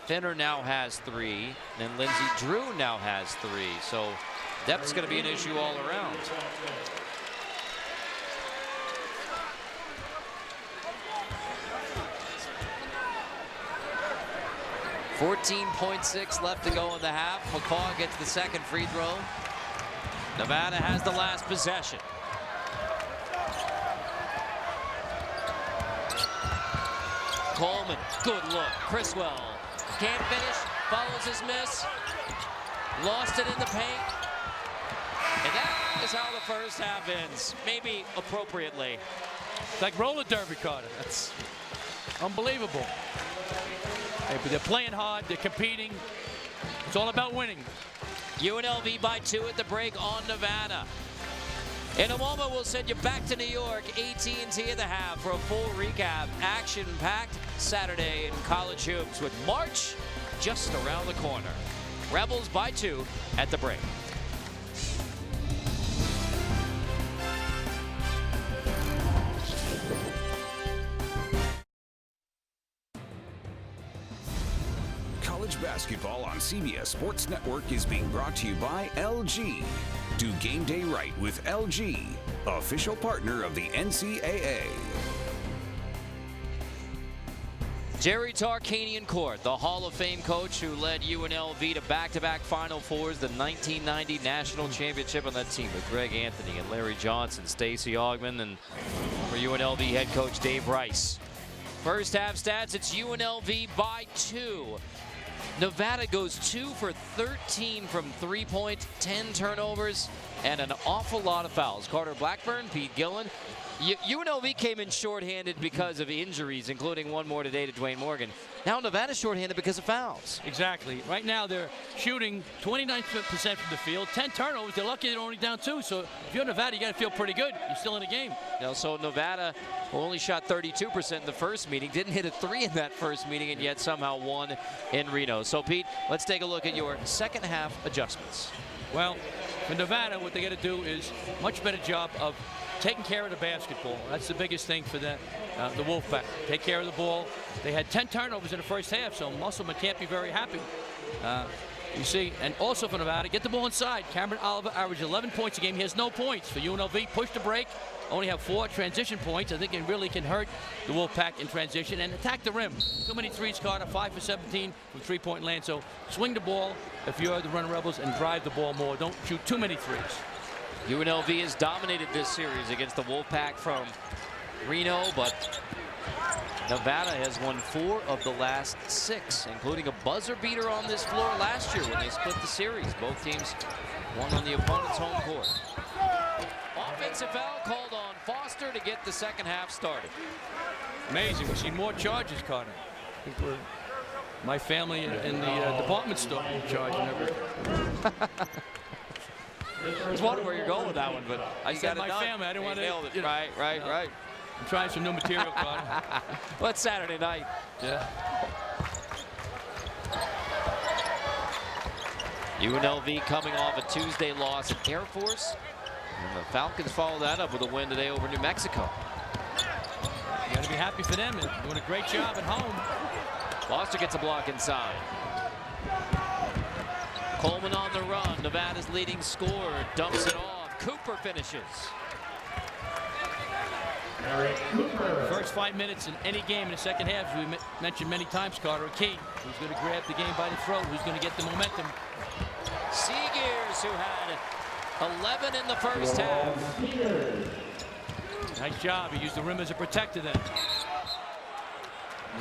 Finner now has 3, and Lindsey Drew now has 3. So depth's going to be an issue all around. .6 left to go in the half. McCaw gets the second free throw. Nevada has the last possession. Coleman, good look. Criswell can't finish, follows his miss. Lost it in the paint. And that is how the first half ends. Maybe appropriately. It's like roller derby, Carter. That's unbelievable. Hey, but they're playing hard, they're competing. It's all about winning. UNLV by 2 at the break on Nevada. In a moment, we'll send you back to New York, AT&T at the half for a full recap. Action-packed Saturday in college hoops with March just around the corner. Rebels by 2 at the break. College basketball on CBS Sports Network is being brought to you by LG. Do game day right with LG, official partner of the NCAA. Jerry Tarkanian Court, the Hall of Fame coach who led UNLV to back-to-back Final Fours, the 1990 National Championship on that team with Greg Anthony and Larry Johnson, Stacey Augmon, and for UNLV head coach Dave Rice. First half stats, it's UNLV by 2. Nevada goes 2 for 13 from 3-point, 10 turnovers, and an awful lot of fouls. Carter Blackburn, Pete Gillen. UNLV came in shorthanded because of injuries, including one more today to Dwayne Morgan. Now Nevada's shorthanded because of fouls. Exactly. Right now they're shooting 29% from the field, 10 turnovers. They're lucky they're only down 2. So if you're Nevada, you got to feel pretty good. You're still in the game. You know, so Nevada only shot 32% in the first meeting, didn't hit a 3 in that first meeting, and yet somehow won in Reno. So Pete, let's take a look at your second half adjustments. Well, for Nevada, what they got to do is much better job of taking care of the basketball. That's the biggest thing for the Wolfpack. Take care of the ball. They had 10 turnovers in the first half, so Musselman can't be very happy. You see, and also for Nevada, get the ball inside. Cameron Oliver averaged 11 points a game. He has no points. For UNLV, push the break. Only have 4 transition points. I think it really can hurt the Wolfpack in transition and attack the rim. Too many threes, Carter. 5 for 17 from 3-point land. So swing the ball if you're the Running Rebels and drive the ball more. Don't shoot too many threes. UNLV has dominated this series against the Wolfpack from Reno, but Nevada has won 4 of the last 6, including a buzzer beater on this floor last year when they split the series. Both teams won on the opponent's home court. Offensive foul called on Foster to get the second half started. Amazing. We've seen more charges, Carter. I think we're, my family in the department store charging everything. I was wondering where you're going with that one, but I said my family. I didn't want to. Nailed it. You know, right. I'm trying some new material, Carter. Well, it's Saturday night. Yeah. UNLV coming off a Tuesday loss at Air Force. And the Falcons follow that up with a win today over New Mexico. You got to be happy for them. They're doing a great job at home. Foster gets a block inside. Coleman on the run. Nevada's leading scorer dumps it off. Cooper finishes. First 5 minutes in any game in the second half, as we mentioned many times, Carter, a key. Who's going to grab the game by the throat? Who's going to get the momentum? Seegears, who had 11 in the first half. Nice job. He used the rim as a protector then.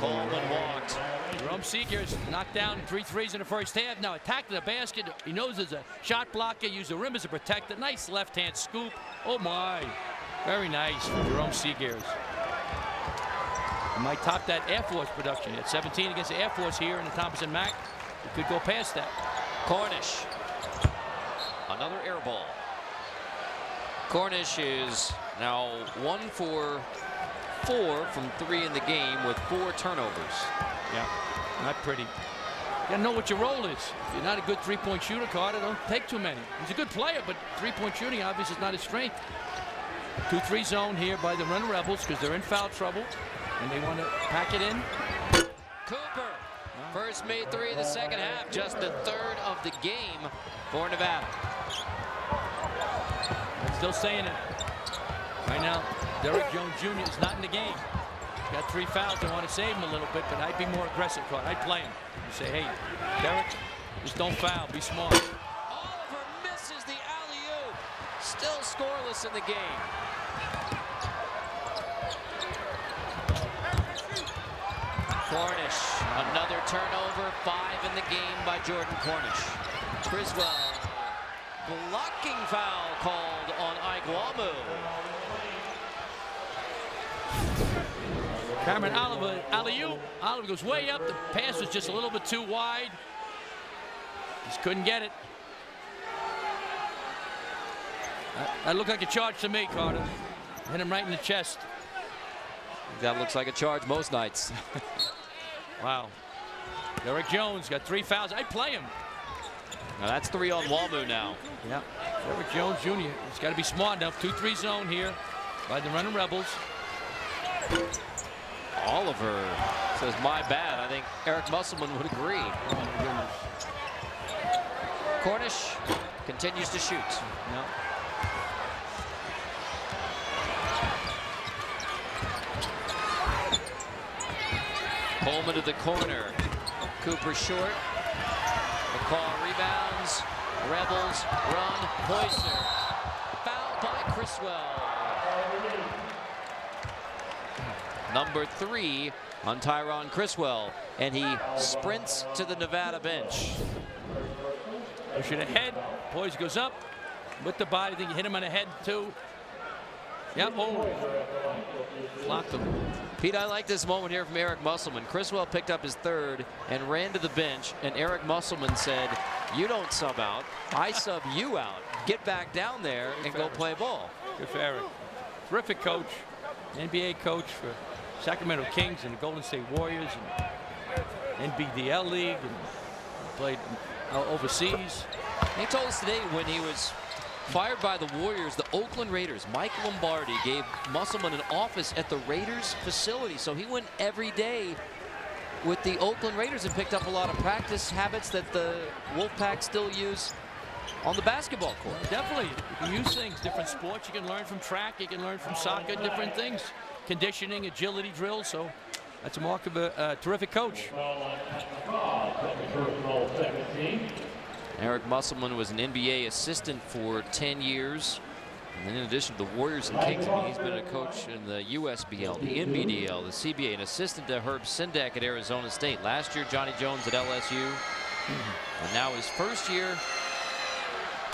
Coleman walked. Jerome Seegears knocked down 3 threes in the first half. Now attacked the basket. He knows there's a shot blocker. Used the rim as a protector. Nice left-hand scoop. Oh my. Very nice from Jerome Seegears. He might top that Air Force production. At 17 against the Air Force here in the Thompson Mac. He could go past that. Cornish. Another air ball. Cornish is now 1 for 4 from 3 in the game with 4 turnovers. Yeah, not pretty. You gotta know what your role is. If you're not a good 3-point shooter, Carter, don't take too many. He's a good player, but 3-point shooting obviously is not his strength. 2-3 zone here by the Running Rebels because they're in foul trouble and they want to pack it in. Cooper First made three of the second half, just the third of the game for Nevada. Still saying it. Right now, Derek Jones Jr. is not in the game. He's got 3 fouls. They want to save him a little bit, but I'd be more aggressive. I'd play him. You say, hey, Derek, just don't foul. Be smart. Oliver misses the alley-oop. Still scoreless in the game. Cornish, another turnover, 5 in the game by Jordan Cornish. Criswell, blocking foul called on Iguamu. Cameron Oliver, alley-oop. Oliver goes way up. The pass was just a little bit too wide. Just couldn't get it. That looked like a charge to me, Carter. Hit him right in the chest. That looks like a charge most nights. Wow. Derek Jones got 3 fouls. I'd play him. Now that's 3 on Wamu now. Yeah. Derek Jones Jr. He's got to be smart enough. 2-3 zone here by the running Rebels. Oliver says, my bad. I think Eric Musselman would agree. Oh, my goodness. Cornish continues to shoot. No. Coleman to the corner. Cooper short. McCall rebounds. Rebels run. Poyser. Fouled by Criswell. Number 3 on Tyron Criswell. And he sprints to the Nevada bench. Pushing ahead. Poyser goes up with the body. I think you hit him on the head too. Yep. Oh. Blocked him. Pete, I like this moment here from Eric Musselman. Criswell picked up his 3rd and ran to the bench, and Eric Musselman said, you don't sub out, I sub you out. Get back down there and go play ball. Good for Eric. Terrific coach, NBA coach for Sacramento Kings and the Golden State Warriors and NBDL League, and played overseas. He told us today when he was fired by the Warriors, the Oakland Raiders, Mike Lombardi gave Musselman an office at the Raiders facility. So he went every day with the Oakland Raiders and picked up a lot of practice habits that the Wolfpack still use on the basketball court. Definitely. You can use things, different sports. You can learn from track, you can learn from soccer, different things. Conditioning, agility drills. So that's a mark of a terrific coach. Eric Musselman was an NBA assistant for 10 years. And then in addition to the Warriors and Kings, he's been a coach in the USBL, the NBDL, the CBA, an assistant to Herb Sindak at Arizona State. Last year, Johnny Jones at LSU. And now his first year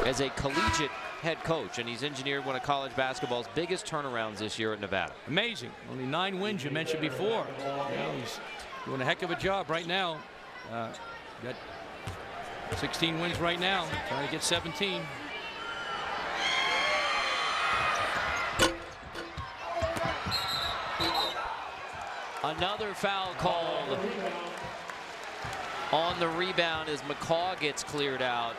as a collegiate head coach. And he's engineered one of college basketball's biggest turnarounds this year at Nevada. Amazing. Only 9 wins you mentioned before. You know, he's doing a heck of a job right now. Got 16 wins right now, trying to get 17. Another foul called on the rebound as McCaw gets cleared out.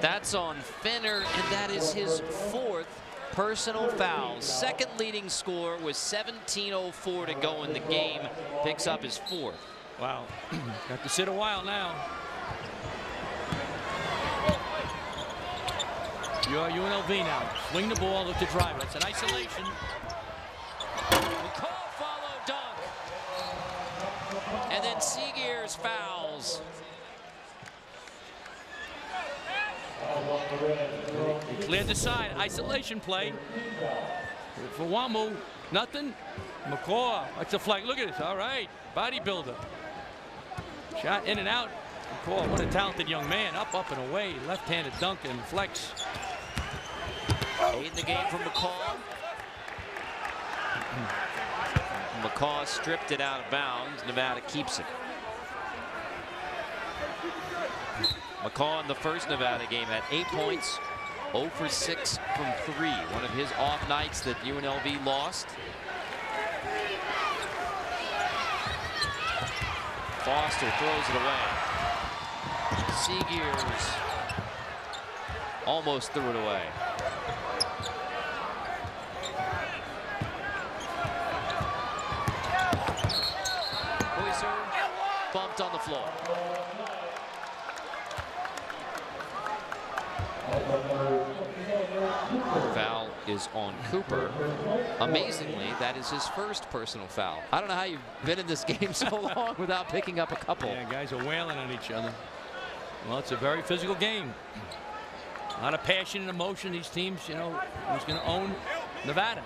That's on Fenner, and that is his 4th personal foul. Second leading scorer with 17:04 to go in the game. Picks up his 4th. Wow. Got to sit a while now. You are UNLV now. Swing the ball, look to drive. That's an isolation. McCall follow dunk. And then Seagears fouls. He cleared the side. Isolation play. For Wamu, nothing. McCaw, that's a flag. Look at this. All right. Bodybuilder. Shot in and out. McCaw, what a talented young man. Up, up, and away. Left-handed dunk and flex. 8 in the game from McCall. McCaw stripped it out of bounds. Nevada keeps it. McCaw in the first Nevada game had 8 points, 0 for 6 from 3. One of his off nights that UNLV lost. Foster throws it away. Seagears almost threw it away. left on the floor. Foul is on Cooper. Amazingly, that is his first personal foul. I don't know how you've been in this game so long without picking up a couple. Yeah, guys are wailing on each other. Well, it's a very physical game. A lot of passion and emotion. These teams, you know, who's going to own Nevada.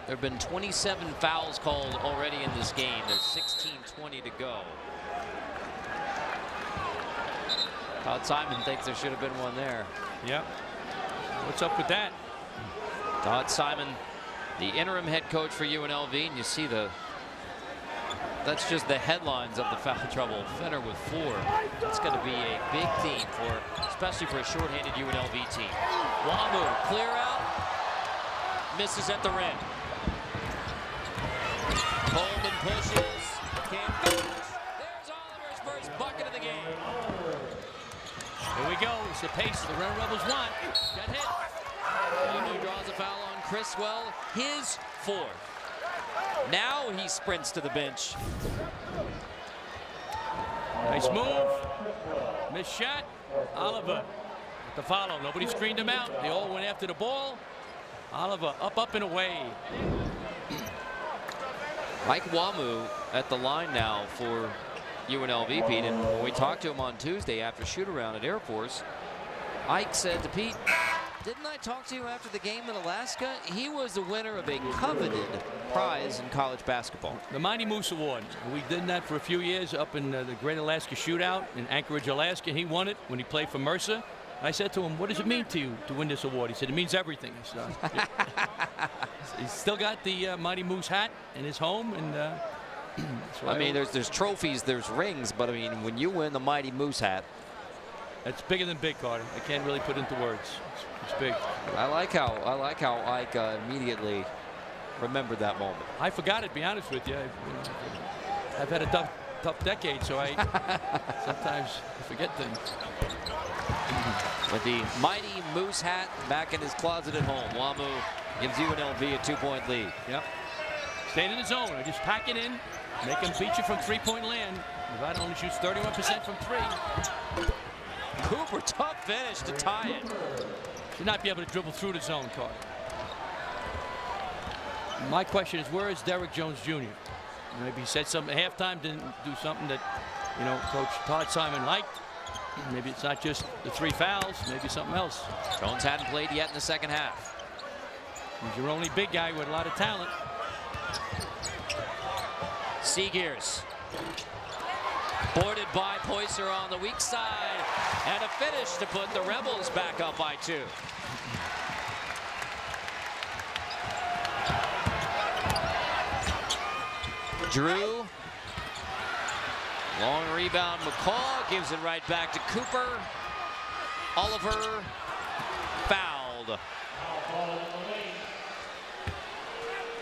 There have been 27 fouls called already in this game. There's 16:20 to go. Todd Simon thinks there should have been one there. Yep. What's up with that? Todd Simon, the interim head coach for UNLV, and you see that's just the headlines of the foul trouble. Fenner with 4. It's going to be a big theme especially for a shorthanded UNLV team. Wamu, clear out, misses at the rim. Coleman pushes, can't finish. There's Oliver's first bucket of the game. Here we go. It's the pace the Red Rebels want. Got hit. Wamu draws a foul on Criswell, his 4th. Now he sprints to the bench. Nice move. Missed shot. Oliver with the follow. Nobody screened him out. They all went after the ball. Oliver up and away. Mike Wamu at the line now for UNLV, Pete. And when we talked to him on Tuesday after shoot-around at Air Force, Ike said to Pete, "Didn't I talk to you after the game in Alaska? He was the winner of a coveted prize in college basketball." The Mighty Moose Award. We did that for a few years up in the Great Alaska Shootout in Anchorage, Alaska. He won it when he played for Mercer. I said to him, "What does it mean to you to win this award?" He said, "It means everything." So, he's still got the Mighty Moose hat in his home, and I mean, there's trophies, there's rings, but I mean, when you win the Mighty Moose hat, it's bigger than big, Carter. I can't really put into words. It's big. I like how Ike immediately remembered that moment. I forgot it, to be honest with you. I've had a tough decade, so I sometimes forget things. With the Mighty Moose hat back in his closet at home, Wamu gives UNLV a 2-point lead. Yep. Staying in the zone. Just pack it in. Make them beat you from three-point land. Nevada only shoots 31% from 3. Cooper, tough finish to tie it. Should not be able to dribble through the zone, Carter. My question is, where is Derrick Jones Jr.? Maybe he said something at halftime, didn't do something that, you know, Coach Todd Simon liked. Maybe it's not just the 3 fouls, maybe something else. Jones hadn't played yet in the second half. He's your only big guy with a lot of talent. Seegears. Boarded by Poyser on the weak side. And a finish to put the Rebels back up by 2. Drew. Long rebound. McCall gives it right back to Cooper. Oliver fouled.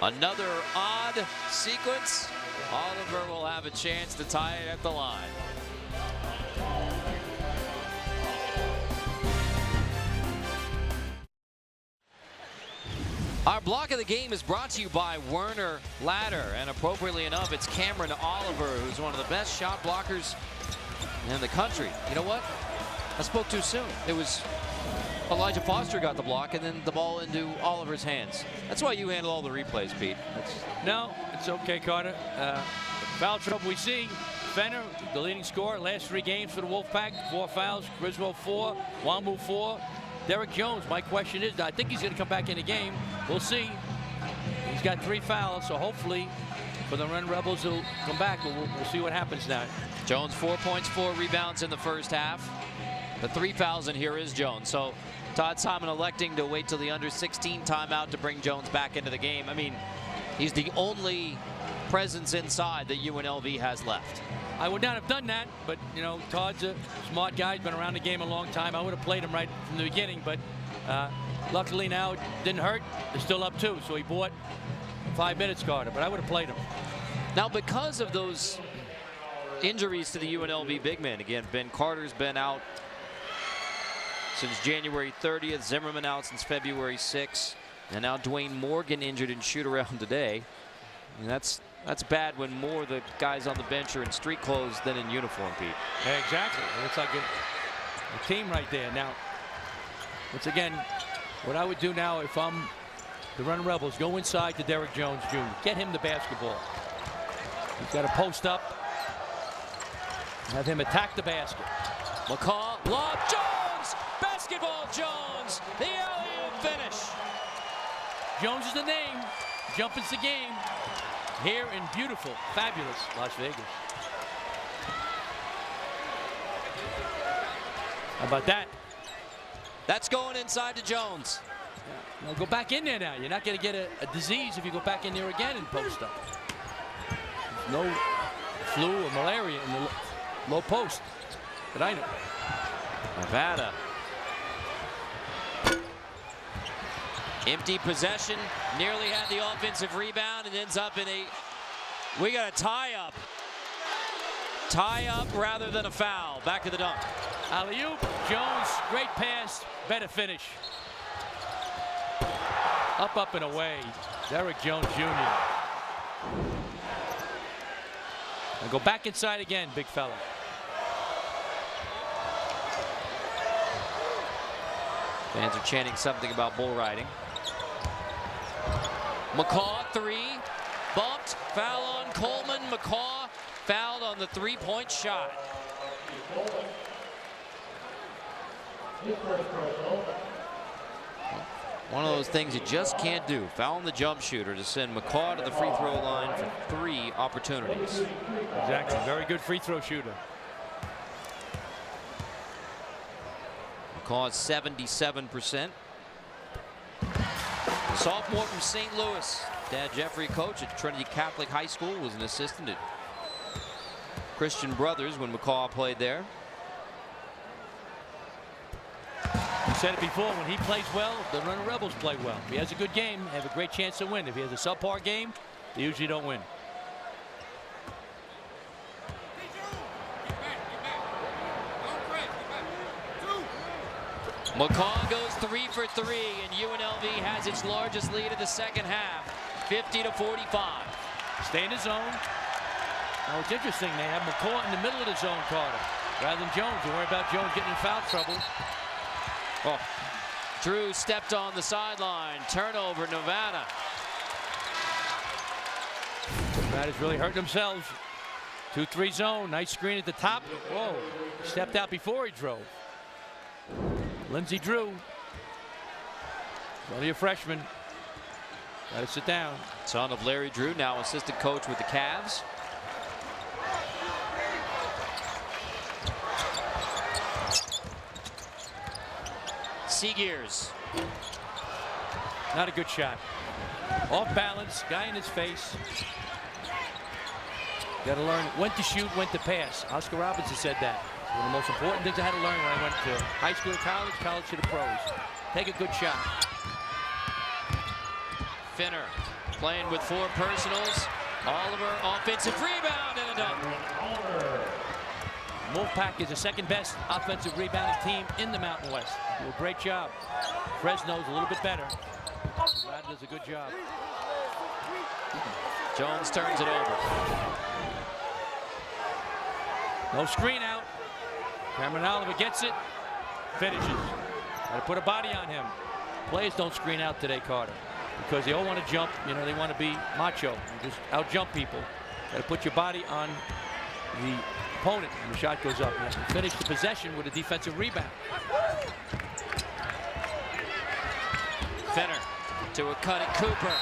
Another odd sequence. Oliver will have a chance to tie it at the line. Our block of the game is brought to you by Werner Ladder, and appropriately enough, it's Cameron Oliver, who's one of the best shot blockers in the country. You know what? I spoke too soon. It was Elijah Foster got the block, and then the ball into Oliver's hands. That's why you handle all the replays, Pete. No, it's okay, Carter. Foul trouble we see. Fenner, the leading scorer, last 3 games for the Wolfpack, 4 fouls. Criswell 4, Wamu 4. Derrick Jones, my question is, I think he's going to come back in the game. We'll see. He's got 3 fouls, so hopefully for the Red Rebels, he'll come back. We'll see what happens now. Jones 4 points, 4 rebounds in the first half. The 3 fouls, and here is Jones. So Todd Simon electing to wait till the under 16 timeout to bring Jones back into the game. I mean, he's the only presence inside that UNLV has left. I would not have done that, but, you know, Todd's a smart guy. He's been around the game a long time. I would have played him right from the beginning, but luckily now it didn't hurt. They're still up 2, so he bought 5 minutes, Carter, but I would have played him. Now, because of those injuries to the UNLV big men, again, Ben Carter's been out since January 30th, Zimmerman out since February 6th, and now Dwayne Morgan injured in shoot-around today. And that's That's bad when more of the guys on the bench are in street clothes than in uniform, Pete. Yeah, exactly. It's like a team right there. Now, once again, what I would do now if I'm the Running Rebels, go inside to Derrick Jones Jr. Get him the basketball. He's got to post up. Have him attack the basket. McCaw, lob, Jones! Basketball Jones! The alley-oop finish. Jones is the name. Jumping's the game. Here in beautiful, fabulous Las Vegas. How about that? That's going inside to Jones. Yeah. Now go back in there now. You're not going to get a disease if you go back in there again and post up. There's no flu or malaria in the low post that I know. Nevada. Empty possession, nearly had the offensive rebound and ends up in we got a tie-up. Tie-up rather than a foul. Back to the dunk. Alley-oop, Jones, great pass, better finish. Up and away, Derrick Jones Jr. Now go back inside again, big fella. Fans are chanting something about bull riding. McCaw, three, bumped, foul on Coleman. McCaw fouled on the three-point shot. One of those things you just can't do. Foul on the jump shooter to send McCaw to the free throw line for 3 opportunities. Exactly, very good free throw shooter. McCaw is 77%. Sophomore from St. Louis. Dad Jeffrey, coach at Trinity Catholic High School, was an assistant at Christian Brothers when McCaw played there. You said it before, when he plays well, the Running Rebels play well. If he has a good game, they have a great chance to win. If he has a subpar game, they usually don't win. McCaw goes 3 for 3, and UNLV has its largest lead of the second half, 50-45. Stay in the zone. Now it's interesting, they have McCaw in the middle of the zone, Carter, rather than Jones. You worry about Jones getting in foul trouble. Oh, Drew stepped on the sideline. Turnover, Nevada. Nevada's really hurting themselves. 2-3 zone, nice screen at the top. Whoa, stepped out before he drove. Lindsey Drew, only a freshman. Got to sit down. Son of Larry Drew, now assistant coach with the Cavs. Seagears. Not a good shot. Off balance, guy in his face. Got to learn when to shoot, when to pass. Oscar Robertson said that. One of the most important things I had to learn when I went to high school to college to the pros. Take a good shot. Finner playing with 4 personals. Oliver, offensive rebound and a dunk. Wolfpack is the second best offensive rebounding team in the Mountain West. Do a great job. Fresno's a little bit better. Brad does a good job. Jones turns it over. No screen out. Cameron Oliver gets it, finishes. Got to put a body on him. Players don't screen out today, Carter, because they all want to jump. You know, they want to be macho and just out-jump people. Got to put your body on the opponent when the shot goes up. You have to finish the possession with a defensive rebound. Finner to a cutting Cooper.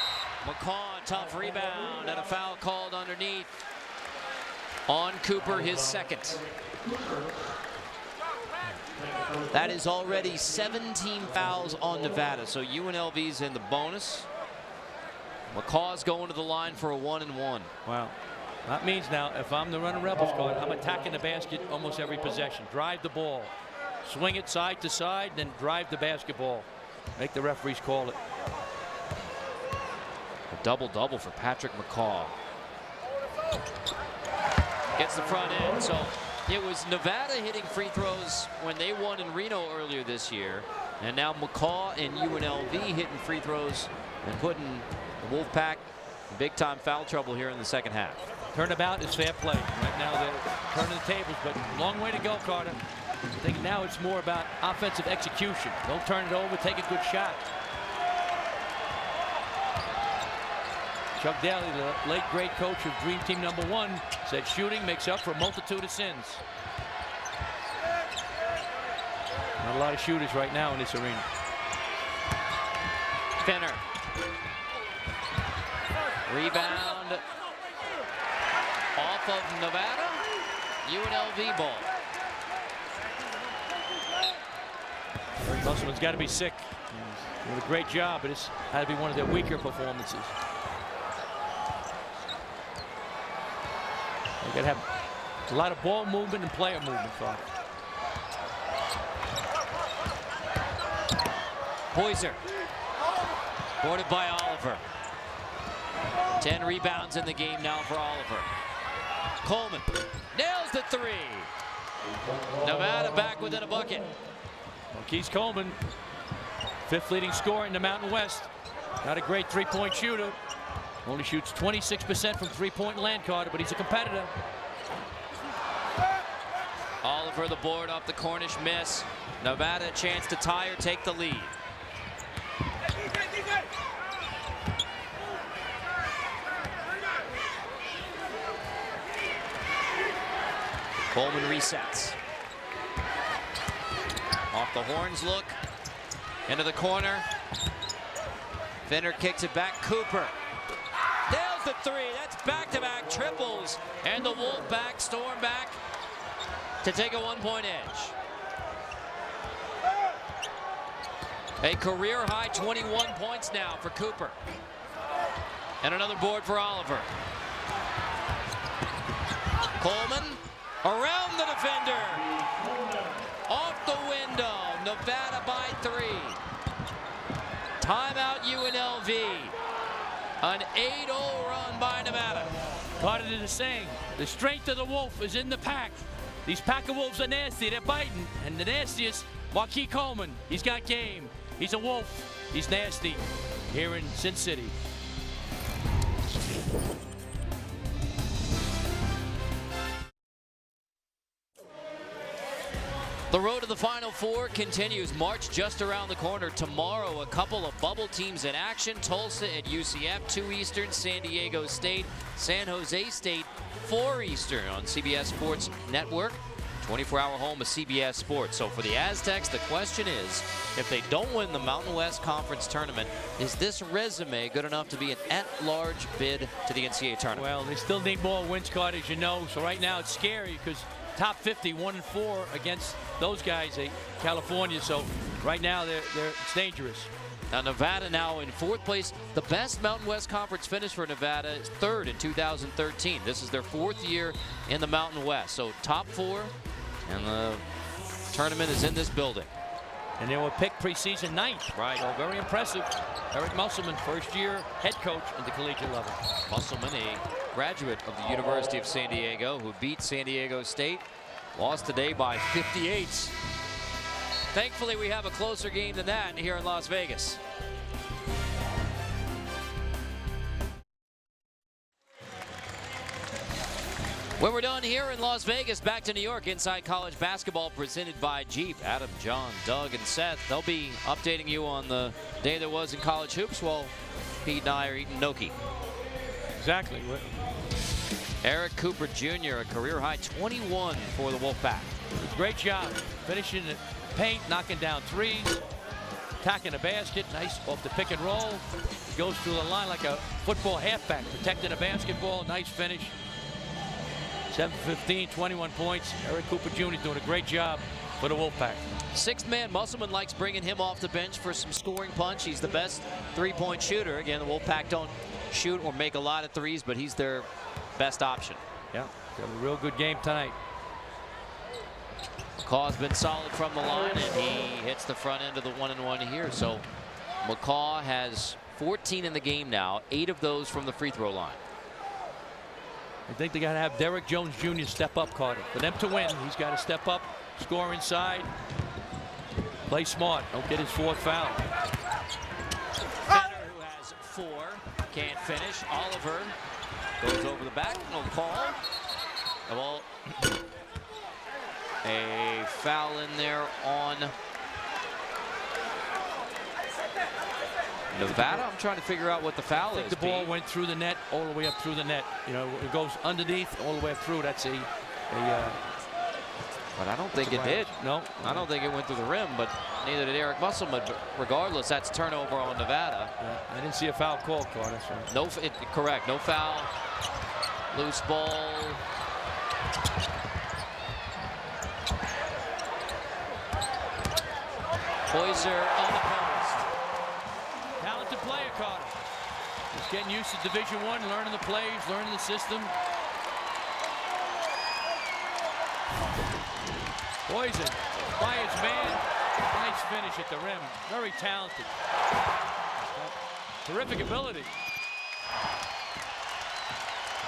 McCaw, tough rebound, and a foul called underneath on Cooper, his second. That is already 17 fouls on Nevada, so UNLV's in the bonus. McCaw's going to the line for a 1-and-1. Wow. That means now, if I'm the Running Rebels, Carter, I'm attacking the basket almost every possession. Drive the ball. Swing it side to side, then drive the basketball. Make the referees call it. A double-double for Patrick McCaw. Gets the front end, so it was Nevada hitting free throws when they won in Reno earlier this year, and now McCaw and UNLV hitting free throws and putting the Wolfpack big-time foul trouble here in the second half. Turnabout is fair play. Right now they're turning the tables, but long way to go, Carter. I think now it's more about offensive execution. Don't turn it over, take a good shot. Chuck Daly, the late great coach of Dream Team #1, said shooting makes up for a multitude of sins. Not a lot of shooters right now in this arena. Finner. Rebound off of Nevada. UNLV ball. Eric Musselman's got to be sick. He's doing a great job, but it's had to be one of their weaker performances. They got to have a lot of ball movement and player movement, Carter. Poyser. Boarded by Oliver. 10 rebounds in the game now for Oliver. Coleman nails the three. Nevada back within a bucket. Marquise Coleman, 5th leading scorer in the Mountain West. Not a great three-point shooter. Only shoots 26% from three-point land, Carter, but he's a competitor. Oliver the board off the Cornish miss. Nevada a chance to tie or take the lead. Coleman resets. Off the horns look. Into the corner. Finner kicks it back. Cooper nails the three. That's back-to-back triples. And the Wolfpack storm back to take a 1-point edge. A career-high 21 points now for Cooper. And another board for Oliver. Coleman around the defender. Off the window. Nevada by 3. Timeout UNLV. An 8-0 run by Nevada. Carter did the saying, the strength of the wolf is in the pack. These pack of wolves are nasty. They're biting. And the nastiest, Marquise Coleman. He's got game. He's a wolf. He's nasty here in Sin City. The road to the Final Four continues. March just around the corner. Tomorrow, a couple of bubble teams in action. Tulsa at UCF, 2 Eastern. San Diego State, San Jose State, 4 Eastern on CBS Sports Network. 24-hour home of CBS Sports. So for the Aztecs, the question is, if they don't win the Mountain West Conference Tournament, is this resume good enough to be an at-large bid to the NCAA tournament? Well, they still need more wins, Carter, as you know. So right now it's scary because top 50, 1-4 against those guys in California. So right now it's dangerous. Now Nevada now in 4th place. The best Mountain West Conference finish for Nevada is 3rd in 2013. This is their 4th year in the Mountain West. So top 4, and the tournament is in this building. And they were picked preseason 9th. Right. So very impressive. Eric Musselman, first-year head coach at the collegiate level. Musselman, a graduate of the University of San Diego, who beat San Diego State, lost today by 58. Thankfully, we have a closer game than that here in Las Vegas. When we're done here in Las Vegas, back to New York, Inside College Basketball presented by Jeep. Adam, John, Doug, and Seth, they'll be updating you on the day there was in college hoops while Pete and I are eating gnocchi. Exactly. Eric Cooper Jr., a career-high 21 for the Wolfpack. Great job finishing the paint, knocking down threes, attacking the basket, nice off the pick and roll. Goes through the line like a football halfback, protecting the basketball, nice finish. 7-15, 21 points. Eric Cooper Jr. doing a great job for the Wolfpack. 6th man, Musselman likes bringing him off the bench for some scoring punch. He's the best three-point shooter. Again, the Wolfpack don't shoot or make a lot of threes, but he's their best option. Yeah, got a real good game tonight. McCaw's been solid from the line, and he hits the front end of the 1-and-1 here. So McCaw has 14 in the game now, 8 of those from the free throw line. I think they got to have Derek Jones Jr. step up, Carter. For them to win, he's got to step up, score inside, play smart, don't get his 4th foul. Finner, who has 4. can't finish. Oliver goes over the back, no call. Well, a foul in there on Nevada. I'm trying to figure out what the foul is. The ball went through the net, all the way up through the net. You know, it goes underneath, all the way up through. That's but I don't think it did. No, I don't think it went through the rim, but neither did Eric Musselman. But regardless, that's turnover on Nevada. Yeah, I didn't see a foul call, Carter. So. No, correct. No foul. Loose ball. Poyser unopposed. Talented player, Carter. He's getting used to Division I, learning the plays, learning the system. Poison by his man. Nice finish at the rim. Very talented. Terrific ability.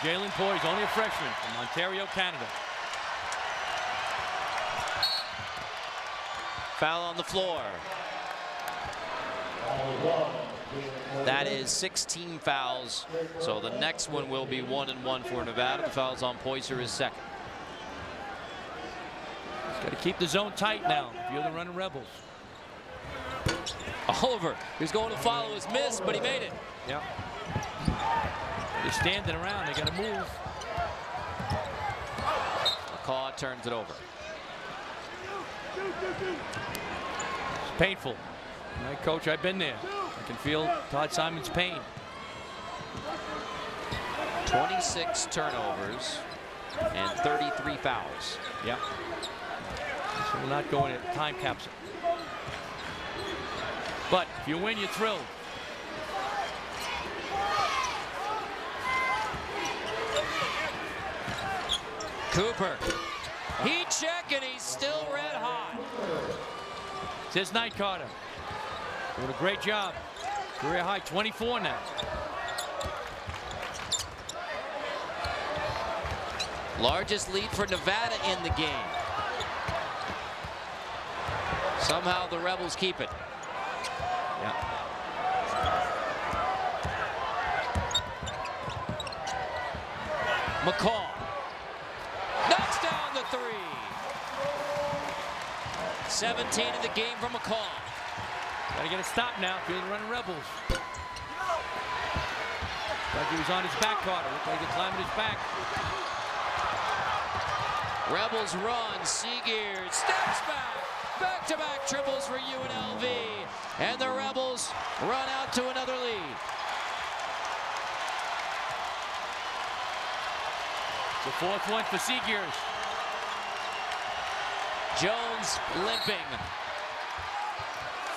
Jalen Poyser, only a freshman from Ontario, Canada. Foul on the floor. That is 16 fouls. So the next one will be 1-1 for Nevada. The fouls on Poyser is second. Got to keep the zone tight now if you're the running Rebels. Oliver, who's going to follow his miss, but he made it. Yeah. They're standing around. They got to move. McCaw turns it over. It's painful. My coach, I've been there. I can feel Todd Simon's pain. 26 turnovers and 33 fouls. Yeah. So we're not going at time capsule. But if you win, you're thrilled. Cooper. Heat check, and he's still red hot. It's his night, Carter. Doing a great job. Career high 24 now. Largest lead for Nevada in the game. Somehow the Rebels keep it. Yeah. McCaw knocks down the three. 17 in the game for McCaw. Gotta get a stop now if you're the running Rebels. Like he was on his back, Carter. Looked like he climbed his back. Rebels run. Seegear steps back. Back-to-back triples for UNLV. And the Rebels run out to another lead. The fourth one for Seegears. Jones limping.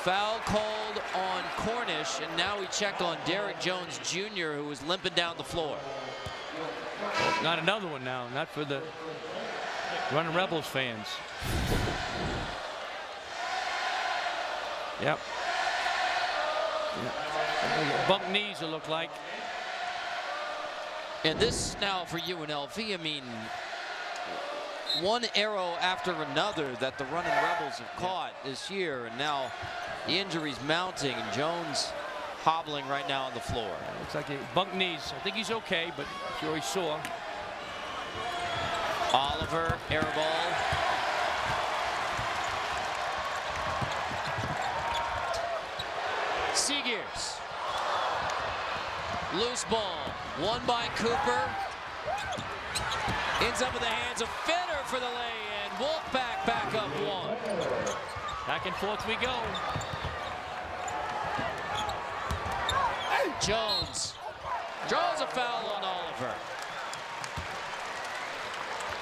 Foul called on Cornish, and now we check on Derek Jones Jr., who was limping down the floor. Well, not another one now, not for the running Rebels fans. Yep. Bump knees, it looked like. And this now for UNLV, I mean, one arrow after another that the running Rebels have caught this year, and now the injuries mounting, and Jones hobbling right now on the floor. Looks like he bumped knees. I think he's okay, but sure he's sore. Oliver, air ball. Seegears. Loose ball. Won by Cooper. Ends up in the hands of Fenner for the lay-in. Wolfpack back up one. Back and forth we go. Jones draws a foul on Oliver.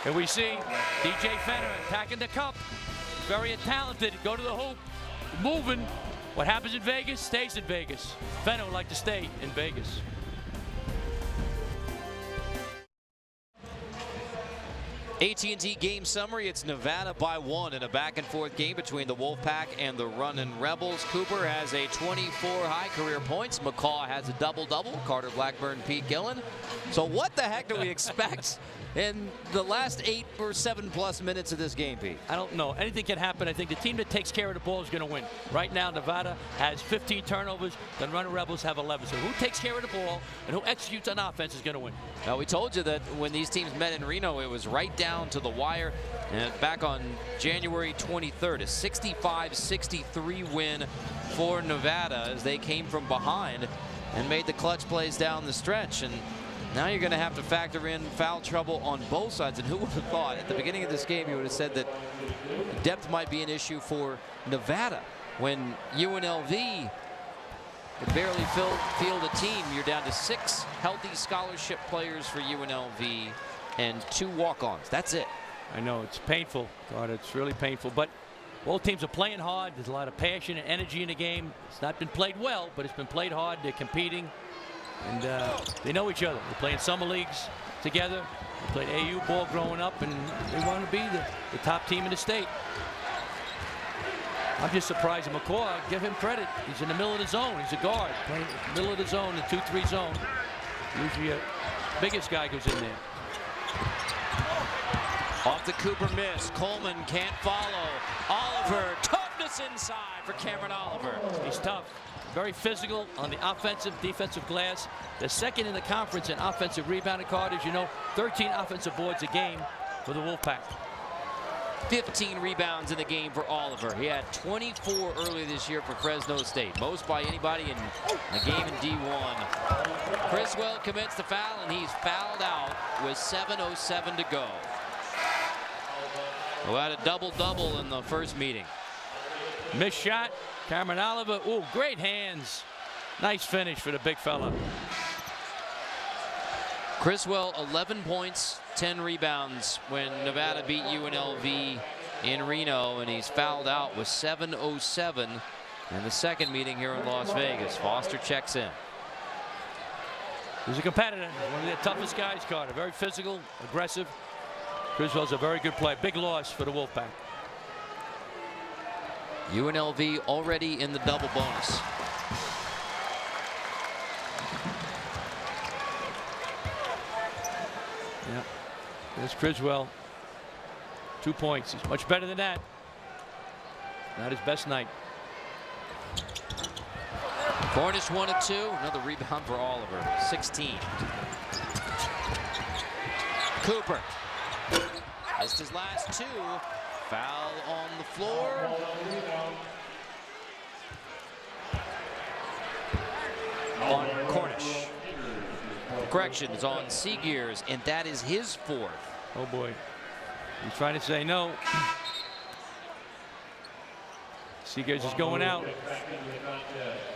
And we see DJ Fenner attacking the cup. Very talented. Go to the hoop. Moving. What happens in Vegas stays in Vegas. Fenner would like to stay in Vegas. AT&T game summary. It's Nevada by 1 in a back-and-forth game between the Wolfpack and the Runnin' Rebels. Cooper has a 24 high career points. McCaw has a double-double. Carter Blackburn, Pete Gillen. So what the heck do we expect in the last 8 or 7+ minutes of this game, Pete? I don't know. Anything can happen. I think the team that takes care of the ball is going to win. Right now, Nevada has 15 turnovers. The Runnin' Rebels have 11. So who takes care of the ball and who executes on offense is going to win. Now, we told you that when these teams met in Reno, it was right down to the wire. And back on January 23rd, a 65-63 win for Nevada as they came from behind and made the clutch plays down the stretch. And now you're going to have to factor in foul trouble on both sides. And who would have thought at the beginning of this game you would have said that depth might be an issue for Nevada when UNLV could barely field a team. You're down to 6 healthy scholarship players for UNLV and 2 walk-ons. That's it. I know it's painful. God, it's really painful. But both teams are playing hard. There's a lot of passion and energy in the game. It's not been played well, but it's been played hard. They're competing, and they know each other. They're playing summer leagues together. They played AU ball growing up, and they want to be the top team in the state. I'm just surprised at McCaw. Give him credit. He's in the middle of the zone. He's a guard playing in the middle of the zone, the 2-3 zone. Usually a biggest guy goes in there. Off the Cooper miss. Coleman can't follow. Oliver, toughness inside for Cameron Oliver. He's tough. Very physical on the offensive, defensive glass. The second in the conference in offensive rebounding card, as you know, 13 offensive boards a game for the Wolfpack. 15 rebounds in the game for Oliver. He had 24 earlier this year for Fresno State. Most by anybody in a game in D1. Criswell commits the foul, and he's fouled out with 7:07 to go. Who had a double-double in the first meeting. Missed shot. Cameron Oliver. Ooh, great hands. Nice finish for the big fella. Criswell, 11 points, 10 rebounds when Nevada beat UNLV in Reno, and he's fouled out with 7:07 in the second meeting here in Las Vegas. Foster checks in. He's a competitor. One of their toughest guys, Carter. Very physical, aggressive. Criswell's a very good player. Big loss for the Wolfpack. UNLV already in the double bonus. Yeah, there's Criswell. 2 points. He's much better than that. Not his best night. Cornish 1 of 2. Another rebound for Oliver. 16. Cooper missed his last 2. Foul on the floor. On Cornish. Correction is on Seagears, and that is his 4th. Oh boy. He's trying to say no. Seagears is going out.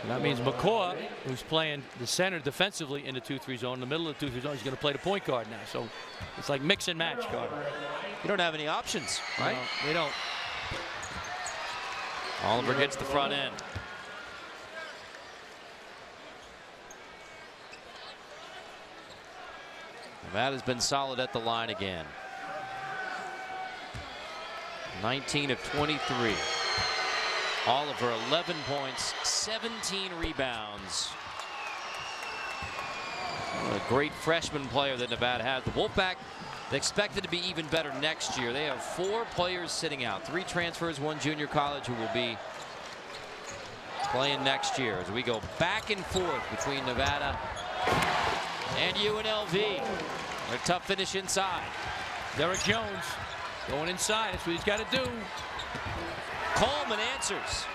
And that means McCaw, who's playing the center defensively in the 2-3 zone, in the middle of the 2-3 zone, he's going to play the point guard now. So it's like mix and match, Carter. You don't have any options, right? No, they don't. Oliver gets the front end. Nevada's been solid at the line again. 19 of 23. Oliver, 11 points, 17 rebounds. What a great freshman player that Nevada has. The Wolfpack expected to be even better next year. They have 4 players sitting out. 3 transfers, 1 junior college who will be playing next year as we go back and forth between Nevada and UNLV. A tough finish inside. Derek Jones going inside. That's what he's got to do. Coleman answers.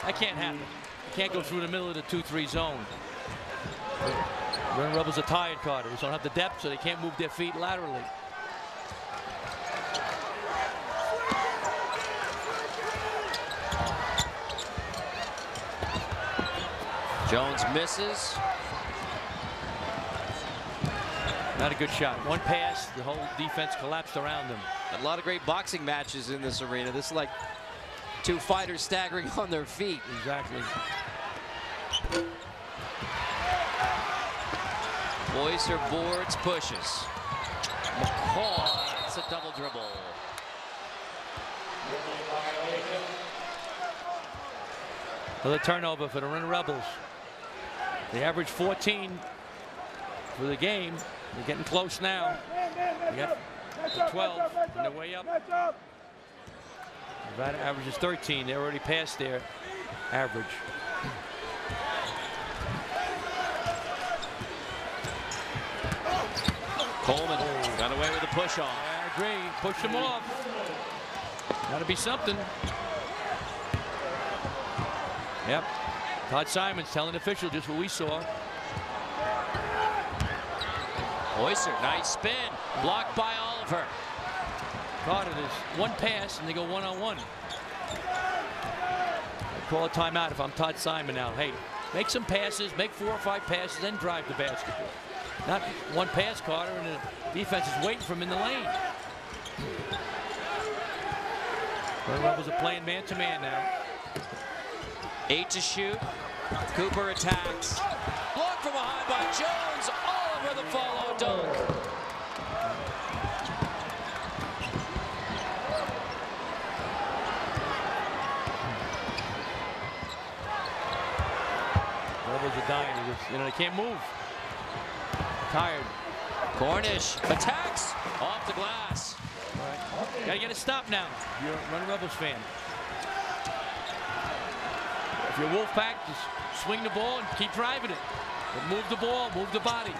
That can't happen. You can't go through the middle of the 2-3 zone. Runnin' Rebels are tired, Carter. They don't have the depth, so they can't move their feet laterally. Jones misses. Not a good shot. One pass, the whole defense collapsed around him. A lot of great boxing matches in this arena. This is like 2 fighters staggering on their feet. Exactly. Boyser boards, pushes. McCaw That's a double dribble. Another turnover for the Ren Rebels. They average 14 for the game. They're getting close now. They got 12 on their way up. Nevada averages 13. They're already past their average. Coleman got away with the push off. I agree. Push them off. Got to be something. Yep. Todd Simons telling the official just what we saw. Oyster, nice spin. Blocked by Oliver. Carter, there's one pass and they go one-on-one. I call a timeout if I'm Todd Simon now. Hey, make some passes, make 4 or 5 passes, then drive the basketball. Not one pass, Carter, and the defense is waiting for him in the lane. The Rebels are playing man-to-man now. 8 to shoot. Cooper attacks. Blocked from behind by Jones. Oliver the follow dunk. Rebels are dying. They can't move. Tired. Cornish attacks off the glass. Right. Gotta get a stop now. You're a Ren Rebels fan. If you're Wolfpack, just swing the ball and keep driving it. But move the ball, move the bodies.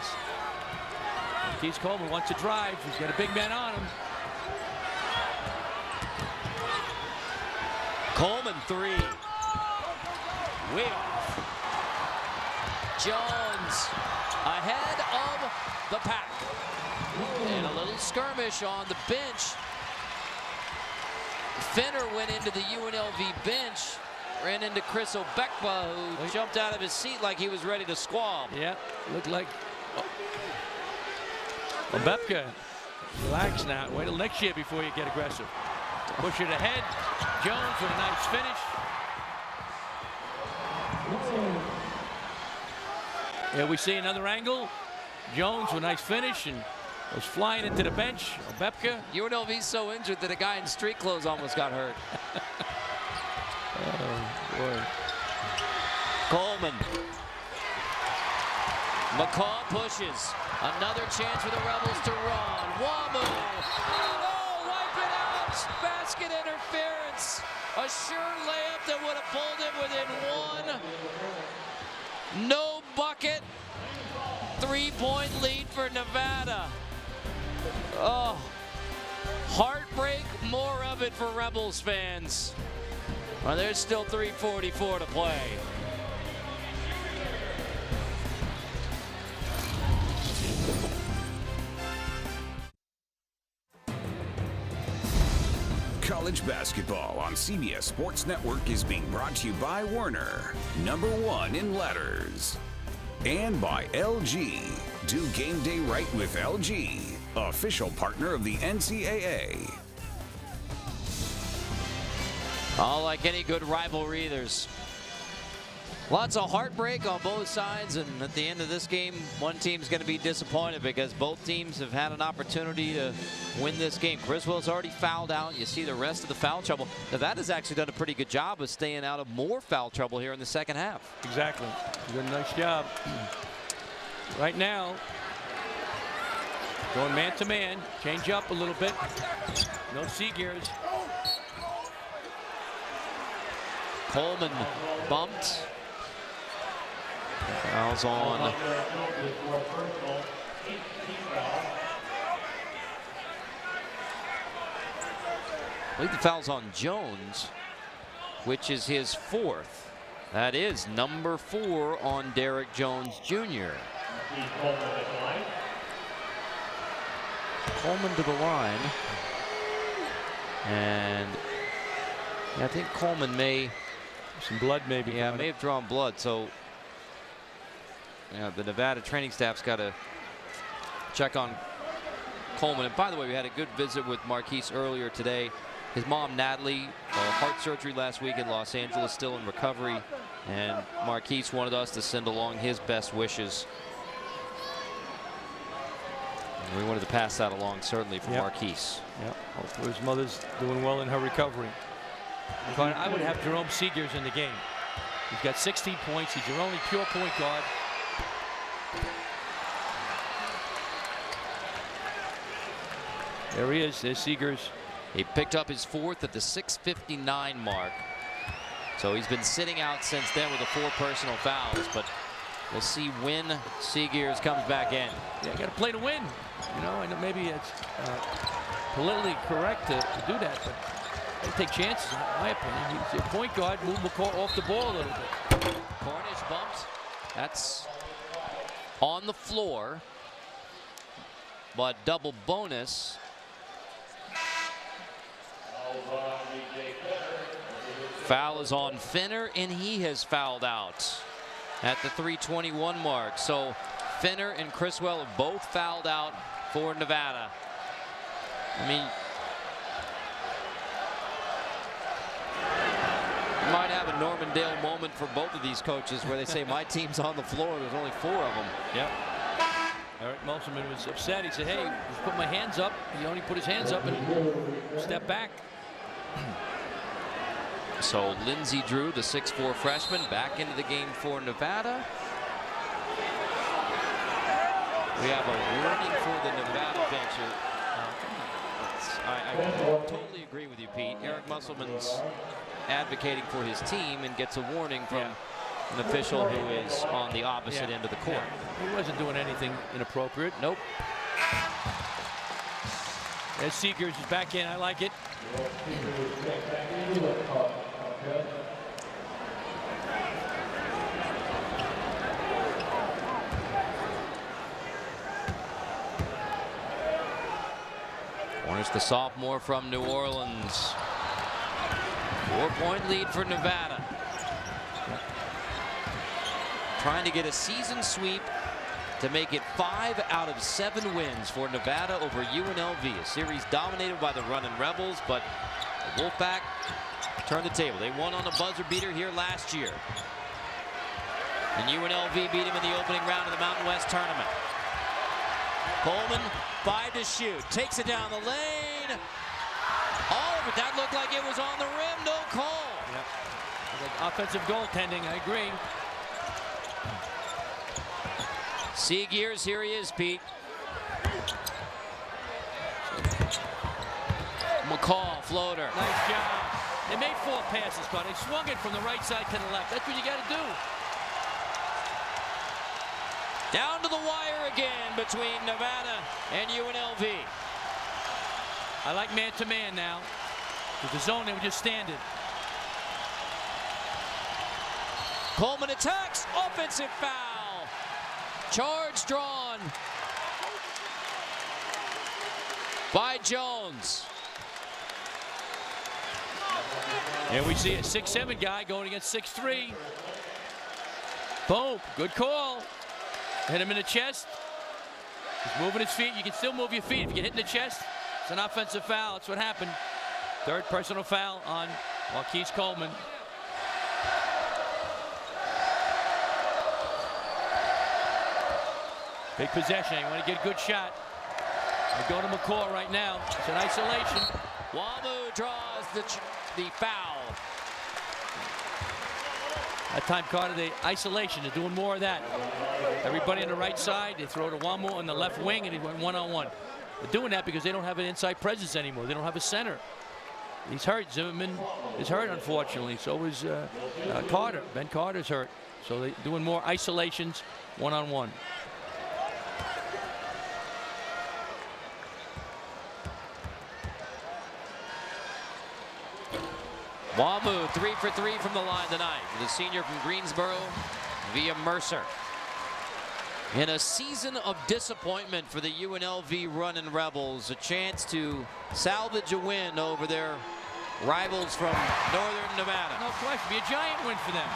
Keith Coleman wants to drive. He's got a big man on him. Coleman 3. Way off. Jones ahead of the pack. And a little skirmish on the bench. Fenner went into the UNLV bench. Ran into Chris Obekwa, who jumped out of his seat like he was ready to squab. Yeah, looked like Obekwa. Relax now. Wait till next year before you get aggressive. Push it ahead. Jones with a nice finish. Here we see another angle. Jones with a nice finish and was flying into the bench. Obekwa. UNLV's so injured that a guy in street clothes almost got hurt. Oh, boy. Coleman. McCaw pushes. Another chance for the Rebels to run. Wamu. Oh, no, wipe it out. Basket interference. A sure layup that would have pulled him within one. No bucket. 3-point lead for Nevada. Oh, heartbreak. More of it for Rebels fans. Well, there's still 3:44 to play. College basketball on CBS Sports Network is being brought to you by Werner, #1 in letters. And by LG. Do game day right with LG, official partner of the NCAA. Oh, like any good rivalry, there's lots of heartbreak on both sides, and at the end of this game, one team's going to be disappointed because both teams have had an opportunity to win this game. Criswell's already fouled out. You see the rest of the foul trouble. Nevada's actually done a pretty good job of staying out of more foul trouble here in the second half. Exactly. You did a nice job. Right now, going man-to-man. Change up a little bit. No Seagears. Coleman bumped. Fouls on. I believe the foul's on Jones, which is his 4th. That is number 4 on Derek Jones Jr. Coleman to the line. And yeah, I think Coleman may. Some blood maybe. Yeah, may have drawn blood. So yeah, the Nevada training staff's got to check on Coleman. And by the way, we had a good visit with Marquise earlier today. His mom, Natalie, heart surgery last week in Los Angeles, still in recovery. And Marquise wanted us to send along his best wishes. We wanted to pass that along, certainly, for Marquise. Yep. Hopefully his mother's doing well in her recovery. I would have Jerome Seegers in the game. He's got 16 points. He's your only pure point guard. There he is. There's Seegers. He picked up his 4th at the 6:59 mark. So he's been sitting out since then with the 4 personal fouls. But we'll see when Seegers comes back in. Yeah, got to play to win. You know, and maybe it's politically correct to do that, but they take chances, in my opinion. He's a point guard, move McCall off the ball a little bit. Cornish bumps. That's on the floor. But double bonus. Foul is on Finner, and he has fouled out at the 3:21 mark. So Finner and Criswell have both fouled out for Nevada. I mean, you might have a Normandale moment for both of these coaches where they say, my team's on the floor. There's only 4 of them. Yep. Eric Musselman was upset. He said, hey, just put my hands up. He only put his hands up and stepped back. So Lindsey Drew, the 6'4" freshman, back into the game for Nevada. We have a warning for the Nevada bench. I totally agree with you, Pete. Eric Musselman's advocating for his team and gets a warning from an official who is on the opposite end of the court. He wasn't doing anything inappropriate. Nope. As Seegers is back in, I like it. Cornish, the sophomore from New Orleans. 4-point lead for Nevada. Trying to get a season sweep to make it 5 out of 7 wins for Nevada over UNLV. A series dominated by the running Rebels, but the Wolfpack turned the table. They won on a buzzer beater here last year. And UNLV beat him in the opening round of the Mountain West tournament. Coleman, 5 to shoot. Takes it down the lane. Oh, but that looked like it was on the rim. No call. Yep. Offensive goaltending, I agree. Seegers, here he is, Pete. McCall, floater. Nice job. They made 4 passes, but they swung it from the right side to the left. That's what you got to do. Down to the wire again between Nevada and UNLV. I like man-to-man now. With the zone, they were just standing. Coleman attacks. Offensive foul. Charge drawn by Jones. And we see a 6'7" guy going against 6'3". Boom. Good call. Hit him in the chest. He's moving his feet. You can still move your feet. If you get hit in the chest, it's an offensive foul. That's what happened. 3rd personal foul on Marquise Coleman. Big possession. You want to get a good shot. They go to McCall right now. It's an isolation. Wamu draws the foul. That time, Carter, the isolation. They're doing more of that. Everybody on the right side. They throw to Wamu on the left wing, and he went one-on-one. They're doing that because they don't have an inside presence anymore. They don't have a center. He's hurt. Zimmerman is hurt, unfortunately. So is Carter. Ben Carter's hurt. So they're doing more isolations, one-on-one. Wamu 3 for 3 from the line tonight. The senior from Greensboro via Mercer. In a season of disappointment for the UNLV running Rebels, a chance to salvage a win over their rivals from Northern Nevada. No question, be a giant win for them.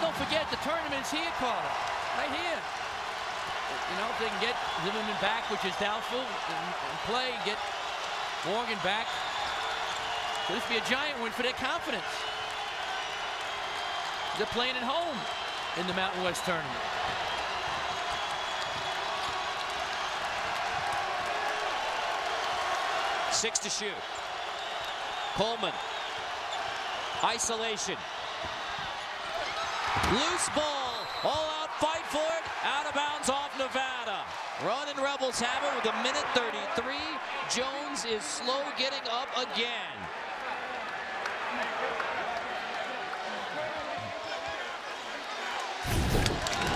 Don't forget the tournament's here, Carter, right here. You know, if they can get Zimmerman back, which is doubtful, and play, get Morgan back. So this would be a giant win for their confidence. They're playing at home in the Mountain West tournament. 6 to shoot. Coleman. Isolation. Loose ball. All out fight for it. Out of bounds off Nevada. Running Rebels have it with 1:33. Jones is slow getting up again.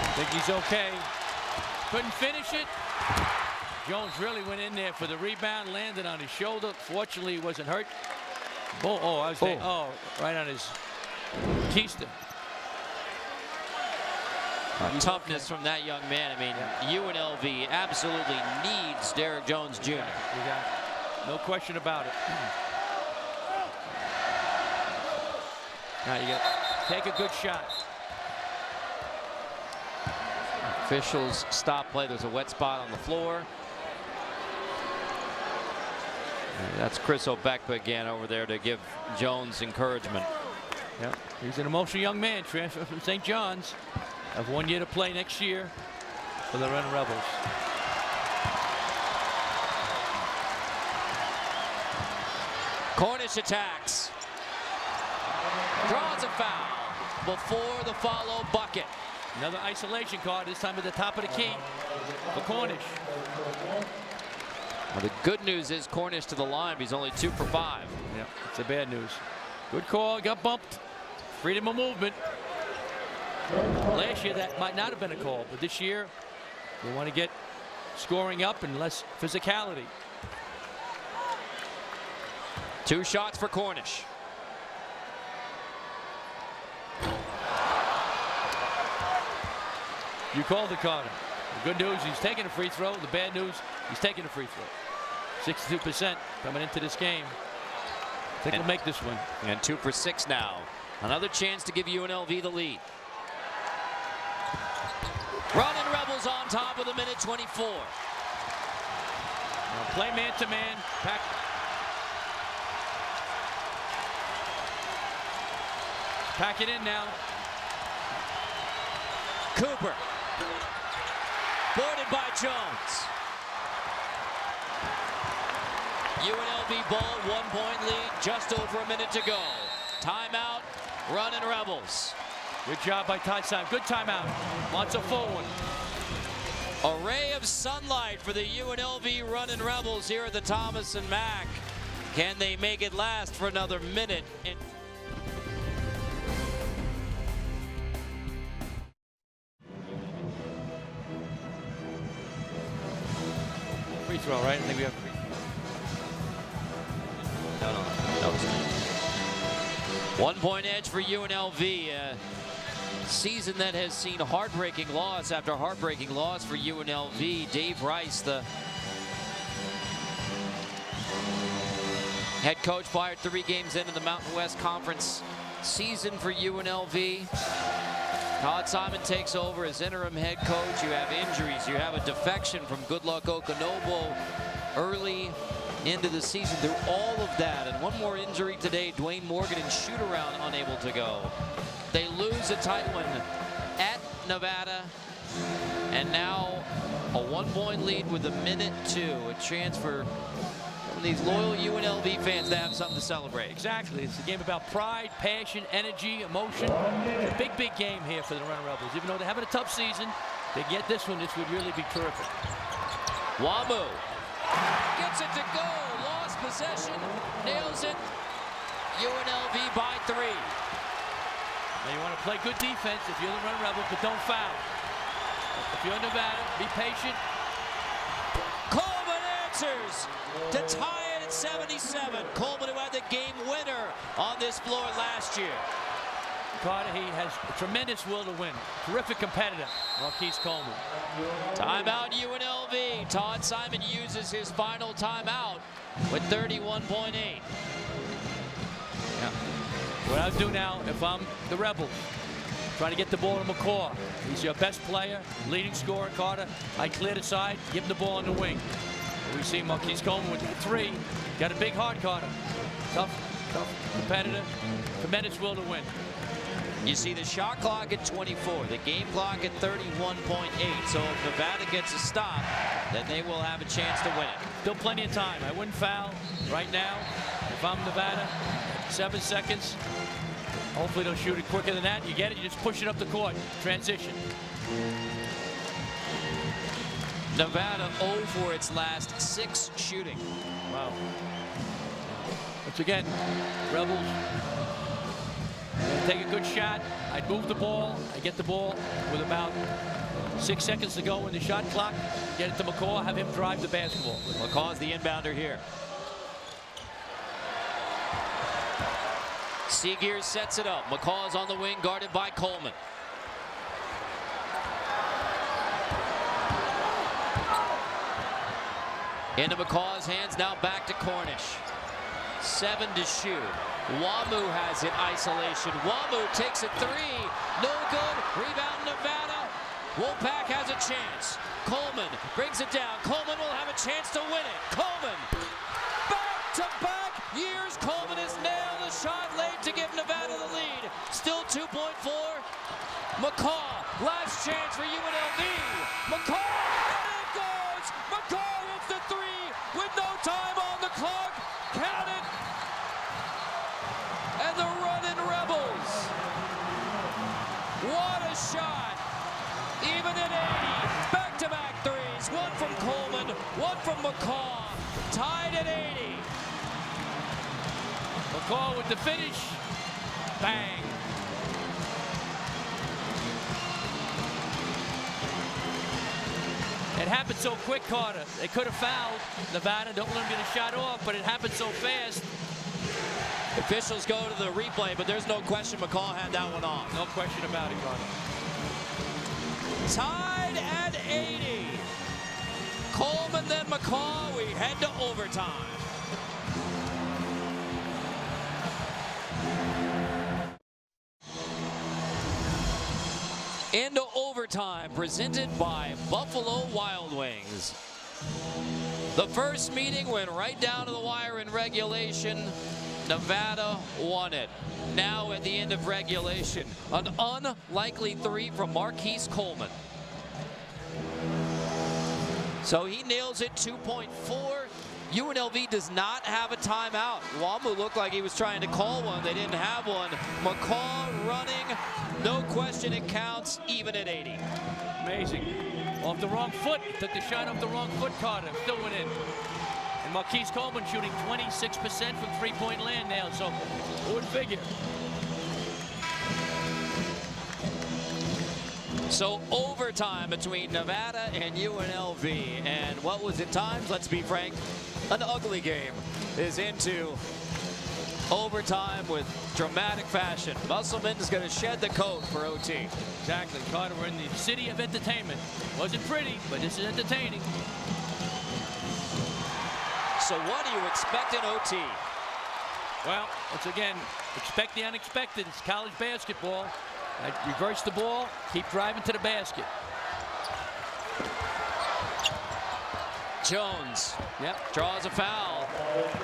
I think he's okay. Couldn't finish it. Jones really went in there for the rebound, landed on his shoulder. Fortunately, he wasn't hurt. Right on his keister. Toughness from that young man. I mean, UNLV absolutely needs Derek Jones Jr. No question about it. Now you got take a good shot. Officials stop play. There's a wet spot on the floor. And that's Chris Obekpa again over there to give Jones encouragement. Yep. He's an emotional young man, transfer from St. John's. Have 1 year to play next year for the Running Rebels. Cornish attacks. Draws a foul before the follow bucket. Another isolation card, this time at the top of the key for Cornish. Well, the good news is Cornish to the line. He's only 2 for 5. Yeah, it's the bad news. Good call, got bumped. Freedom of movement. Last year that might not have been a call, but this year they want to get scoring up and less physicality. 2 shots for Cornish. You called it, Carter. The good news, he's taking a free throw. The bad news, he's taking a free throw. 62% coming into this game. I think we'll make this one. And 2 for 6 now. Another chance to give UNLV the lead. Running Rebels on top with 1:24. Now play man-to-man. Pack it in now. Cooper. Boarded by Jones. UNLV ball, 1-point lead, just over a minute to go. Timeout, Running Rebels. Good job by Todd Simon. Good timeout. Wants a full one. A ray of sunlight for the UNLV Running Rebels here at the Thomas and Mack. Can they make it last for another minute? Free throw, right? I think we have free. No. 1-point edge for UNLV. Season that has seen heartbreaking loss after heartbreaking loss for UNLV. Dave Rice, the head coach, fired 3 games into the Mountain West Conference season for UNLV. Todd Simon takes over as interim head coach. You have injuries. You have a defection from Goodluck Okonobo early into the season. Through all of that, and one more injury today, Dwayne Morgan in shoot-around unable to go. They lose a tight one at Nevada, and now a 1-point lead with 1:02. A chance for these loyal UNLV fans to have something to celebrate. Exactly. It's a game about pride, passion, energy, emotion. It's a big, big game here for the Running Rebels. Even though they're having a tough season, they get this one, this would really be terrific. Wamu gets it to go. Lost possession. Nails it. UNLV by 3. Now you want to play good defense if you're the Running Rebels, but don't foul. If you're Nevada, be patient. Coleman answers to tie it at 77. Coleman, who had the game winner on this floor last year. Carter, he has tremendous will to win. Terrific competitor, Marquise Coleman. Timeout UNLV. Todd Simon uses his final timeout with 31.8. Yeah. What I'll do now, if I'm the Rebels, try to get the ball to McCaw. He's your best player, leading scorer, Carter. I clear the side, give him the ball on the wing. We see Marquise Coleman with 3. Got a big heart, Carter. Tough competitor, tremendous will to win. You see the shot clock at 24, the game clock at 31.8. So if Nevada gets a stop, then they will have a chance to win it. Still plenty of time. I wouldn't foul right now if I'm Nevada. 7 seconds. Hopefully they'll shoot it quicker than that. You get it, you just push it up the court. Transition. Nevada 0 for its last 6 shooting. Wow. Once again, Rebels take a good shot. I'd move the ball. I get the ball with about 6 seconds to go in the shot clock. Get it to McCaw, have him drive the basketball. McCaw's the inbounder here. Seagear sets it up. McCaw's on the wing, guarded by Coleman. Into McCaw's hands, now back to Cornish. 7 to shoot. Wamu has it, isolation. Wamu takes a 3, no good. Rebound Nevada. Wolfpack has a chance. Coleman brings it down. Coleman will have a chance to win it. Coleman, back-to-back years. Coleman has nailed the shot late to give Nevada the lead. Still 2.4. McCaw, last chance for UNLV. McCaw, and it goes. McCaw hits the 3 with no time on the clock. Count it. And the running Rebels. What a shot. Even at 80. Back-to-back threes. One from Coleman, one from McCaw. Tied at 80. McCaw with the finish. Bang. It happened so quick, Carter. They could have fouled Nevada. Don't let them get a shot off, but it happened so fast. Officials go to the replay, but there's no question McCaw had that one off. No question about it, Carter. Tied at 80. Coleman, then McCaw. We head to overtime. Into overtime, presented by Buffalo Wild Wings. The first meeting went right down to the wire in regulation. Nevada won it. Now at the end of regulation, an unlikely 3 from Marquise Coleman. So he nails it. 2.4. UNLV does not have a timeout. Wamu looked like he was trying to call one. They didn't have one. McCaw running. No question it counts, even at 80. Amazing. Off the wrong foot. Took the shot off the wrong foot, Carter. Still went in. And Marquise Coleman shooting 26% from three-point land now. So who would figure? So overtime between Nevada and UNLV. And what was at times, let's be frank, an ugly game is into overtime with dramatic fashion. Musselman is going to shed the coat for OT. Exactly. Carter, we're in the city of entertainment. Wasn't pretty, but this is entertaining. So what do you expect in OT? Well, once again, expect the unexpected. It's college basketball. Reverse the ball, keep driving to the basket. Jones draws a foul.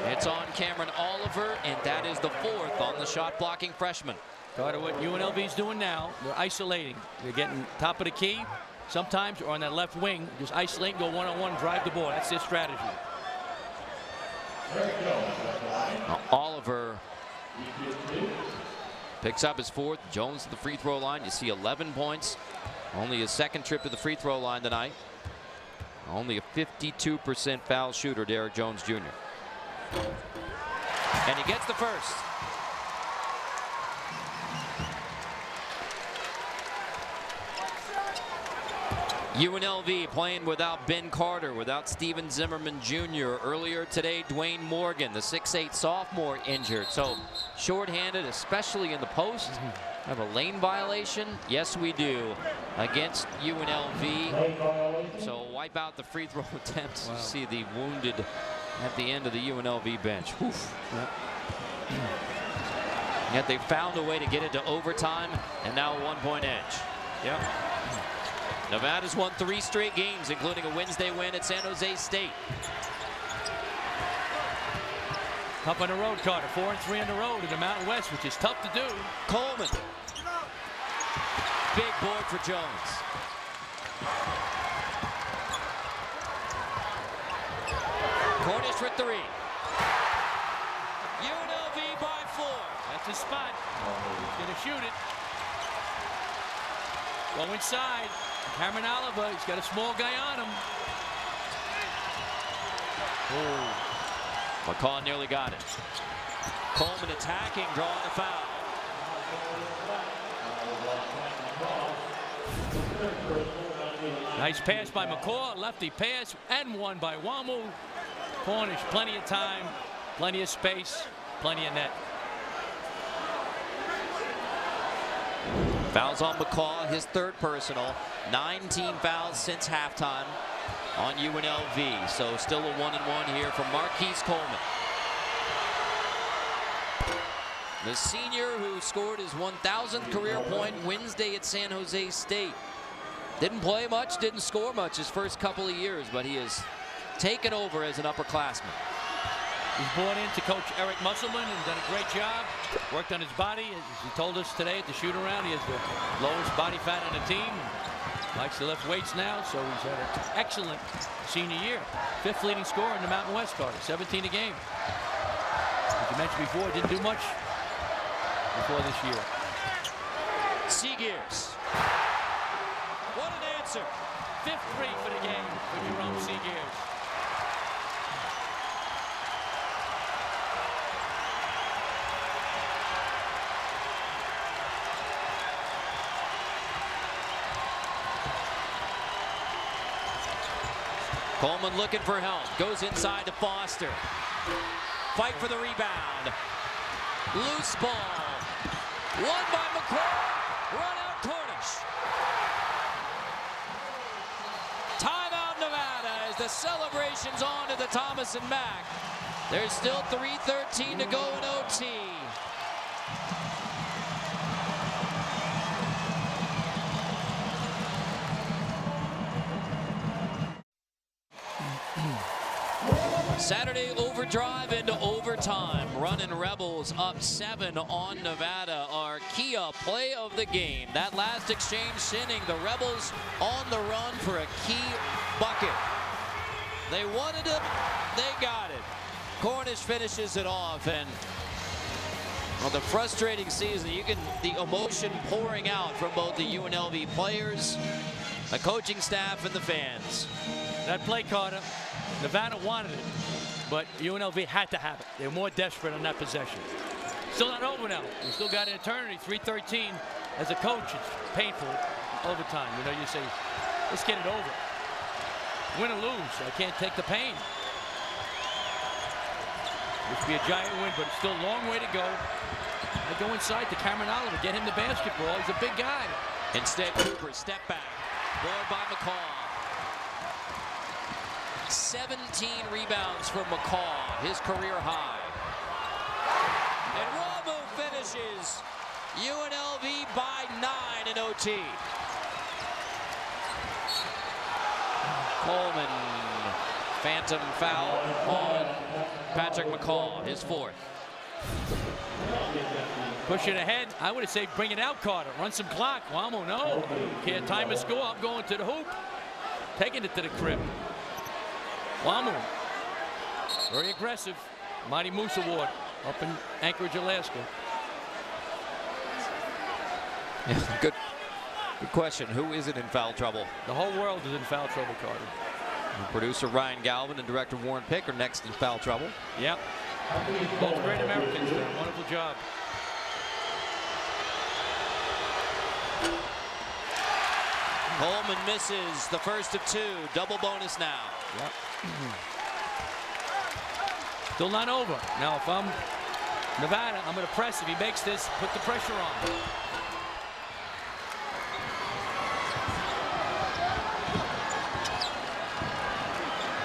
It's on Cameron Oliver, and that is the 4th on the shot blocking freshman. Carter, what UNLV's doing now, they're isolating. They're getting top of the key. Sometimes, or on that left wing, just isolate and go one-on-one, drive the ball. That's their strategy. Oliver picks up his 4th. Jones to the free throw line. You see 11 points. Only his 2nd trip to the free throw line tonight. Only a 52% foul shooter, Derek Jones Jr. And he gets the first. UNLV playing without Ben Carter, without Steven Zimmerman Jr. Earlier today, Dwayne Morgan, the 6'8 sophomore, injured. So shorthanded, especially in the post. Have a lane violation? Yes, we do, against UNLV. So wipe out the free throw attempts. Wow. You see the wounded at the end of the UNLV bench. Oof. Yep. Yet they found a way to get it to overtime, and now a 1-point edge. Yep. Nevada's won 3 straight games, including a Wednesday win at San Jose State. Tough on the road, Carter. 4 and 3 on the road in the Mountain West, which is tough to do. Coleman. Big board for Jones. Cornish for 3. UNLV by 4. That's his spot. He's going to shoot it. Go inside. Cameron Oliver, he's got a small guy on him. Oh. McCaw nearly got it. Coleman attacking, drawing the foul. Nice pass by McCaw, lefty pass, and one by Wamu. Cornish, plenty of time, plenty of space, plenty of net. Fouls on McCaw, his 3rd personal. 9 team fouls since halftime on UNLV. So still a 1-and-1 here from Marquise Coleman. The senior who scored his 1,000th career point Wednesday at San Jose State. Didn't play much, didn't score much his first couple of years, but he has taken over as an upperclassman. He's brought in to coach Eric Musselman and done a great job. Worked on his body. As he told us today at the shoot-around, he has the lowest body fat on the team. Likes to lift weights now, so he's had an excellent senior year. 5th leading scorer in the Mountain West, Carter. 17 a game. As you mentioned before, didn't do much before this year. Seagears. What an answer. 5th 3 for the game for Jerome Seagears. Coleman looking for help. Goes inside to Foster. Fight for the rebound. Loose ball. Won by McCaw. Run out Cornish. Timeout Nevada as the celebrations on to the Thomas and Mack. There's still 3:13 to go in OT. Saturday overdrive into overtime. Running Rebels up 7 on Nevada. Our Kia play of the game. That last exchange sending the Rebels on the run for a key bucket. They wanted it, they got it. Cornish finishes it off, and well, the frustrating season, the emotion pouring out from both the UNLV players, the coaching staff, and the fans. That play, Carter, Nevada wanted it, but UNLV had to have it. They were more desperate on that possession. Still not over now. We still got an eternity, 3:13. As a coach, it's painful overtime. You know, you say, let's get it over. Win or lose, I can't take the pain. This would be a giant win, but it's still a long way to go. I go inside to Cameron Oliver, get him the basketball. He's a big guy. Instead, Cooper, step back. Ball by McCaw. 17 rebounds for McCaw, his career high. And Wamu finishes UNLV by 9 in OT. Coleman, phantom foul on Patrick McCaw, his 4th. Push it ahead. I would have said bring it out, Carter. Run some clock. Wamu, no. Can't time a score. I'm going to the hoop. Taking it to the crib. Wamu, very aggressive. Mighty Moose Award up in Anchorage, Alaska. Yeah, good question. Who isn't in foul trouble? The whole world is in foul trouble, Carter. And producer Ryan Galvin and director Warren Pick are next in foul trouble. Yep. Both great Americans did a wonderful job. Coleman misses the first of 2. Double bonus now. Yep. Still not over. Now, if I'm Nevada, I'm going to press. If he makes this, put the pressure on.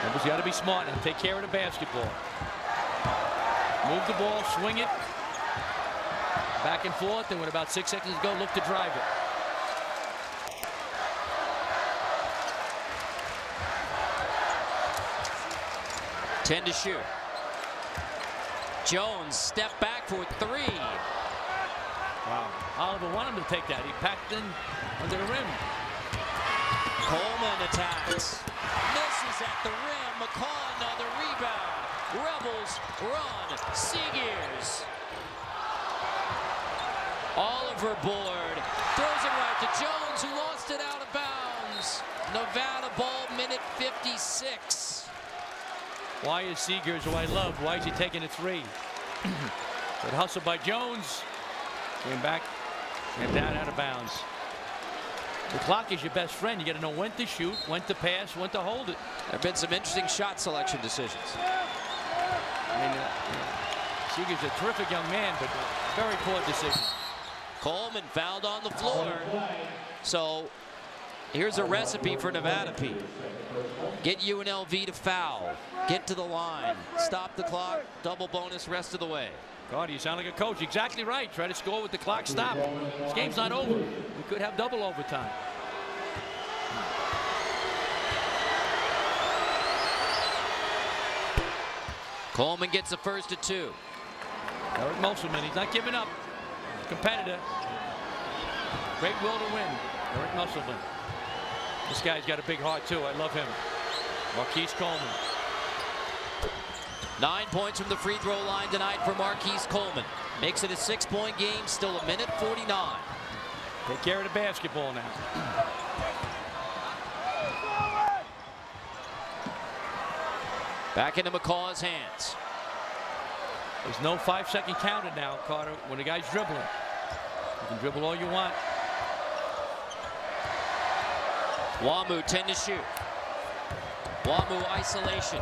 Rebels got to be smart and take care of the basketball. Move the ball, swing it. Back and forth, and with about 6 seconds to go, look to drive it. $10 to shoot. Jones step back for three. Wow. Oliver wanted him to take that. He packed in under the rim. Coleman attacks. Misses at the rim. McCall another rebound. Rebels run. Seagears. Oliver board. Throws it right to Jones, who lost it out of bounds. Nevada ball, minute 56. Why is Seagears, who I love, why is he taking a three? Good hustle by Jones. Came back and down out of bounds. The clock is your best friend. You got to know when to shoot, when to pass, when to hold it. There have been some interesting shot selection decisions. I mean, Seagears a terrific young man, but very poor decision. Coleman fouled on the floor. So here's a recipe for Nevada, Pete. Get UNLV to foul. Get to the line. Stop the clock. Double bonus rest of the way. God, you sound like a coach. Exactly right. Try to score with the clock stopped. This game's not over. We could have double overtime. Coleman gets the first of two. Eric Musselman, he's not giving up. Competitor. Great will to win. Eric Musselman. This guy's got a big heart too. I love him. Marquise Coleman. 9 points from the free throw line tonight for Marquise Coleman. Makes it a 6-point game. Still a minute 49. Take care of the basketball now. Back into McCaw's hands. There's no 5-second counter now, Carter, when the guy's dribbling. You can dribble all you want. Wamu 10 to shoot. Wamu isolation.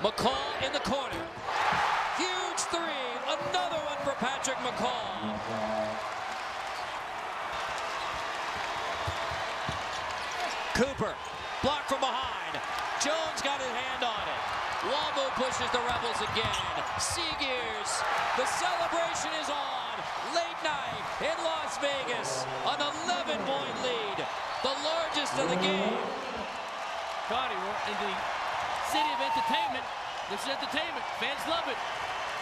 McCall in the corner. Huge three. Another one for Patrick McCall. Cooper blocked from behind. Jones got his hand on it. Wamu pushes the Rebels again. Seagears. The celebration is on. Late night in Las Vegas. An 11-point lead. The largest of the game. Carter, we're in the city of entertainment. This is entertainment. Fans love it.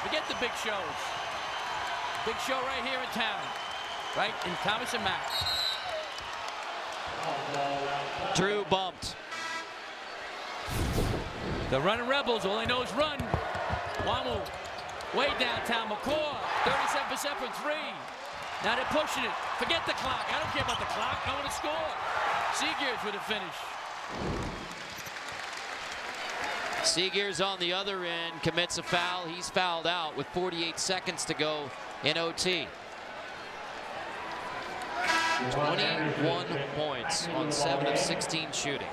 Forget the big shows. Big show right here in town. Right in Thomas and Mack. Drew bumped. The running Rebels, all they know is run. Wamu way downtown. McCaw, 37% from three. Now they're pushing it. Forget the clock. I don't care about the clock. I want to score. Seagears with a finish. Seagears on the other end commits a foul. He's fouled out with 48 seconds to go in OT. 21 points on 7 of 16 shooting.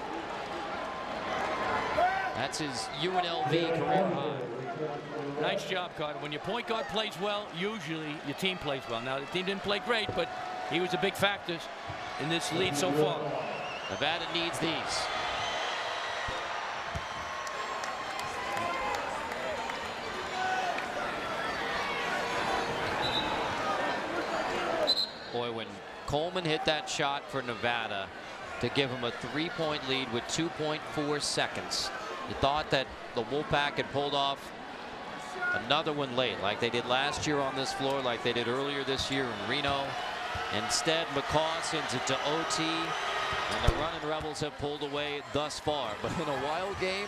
That's his UNLV career high. Nice job, Carter. When your point guard plays well, usually your team plays well. Now, the team didn't play great, but he was a big factor in this lead so far. Nevada needs these. Boy, when Coleman hit that shot for Nevada to give him a 3-point lead with 2.4 seconds, you thought that the Wolfpack had pulled off another one late, like they did last year on this floor, like they did earlier this year in Reno. Instead, McCaw sends it to OT, and the running Rebels have pulled away thus far. But in a wild game,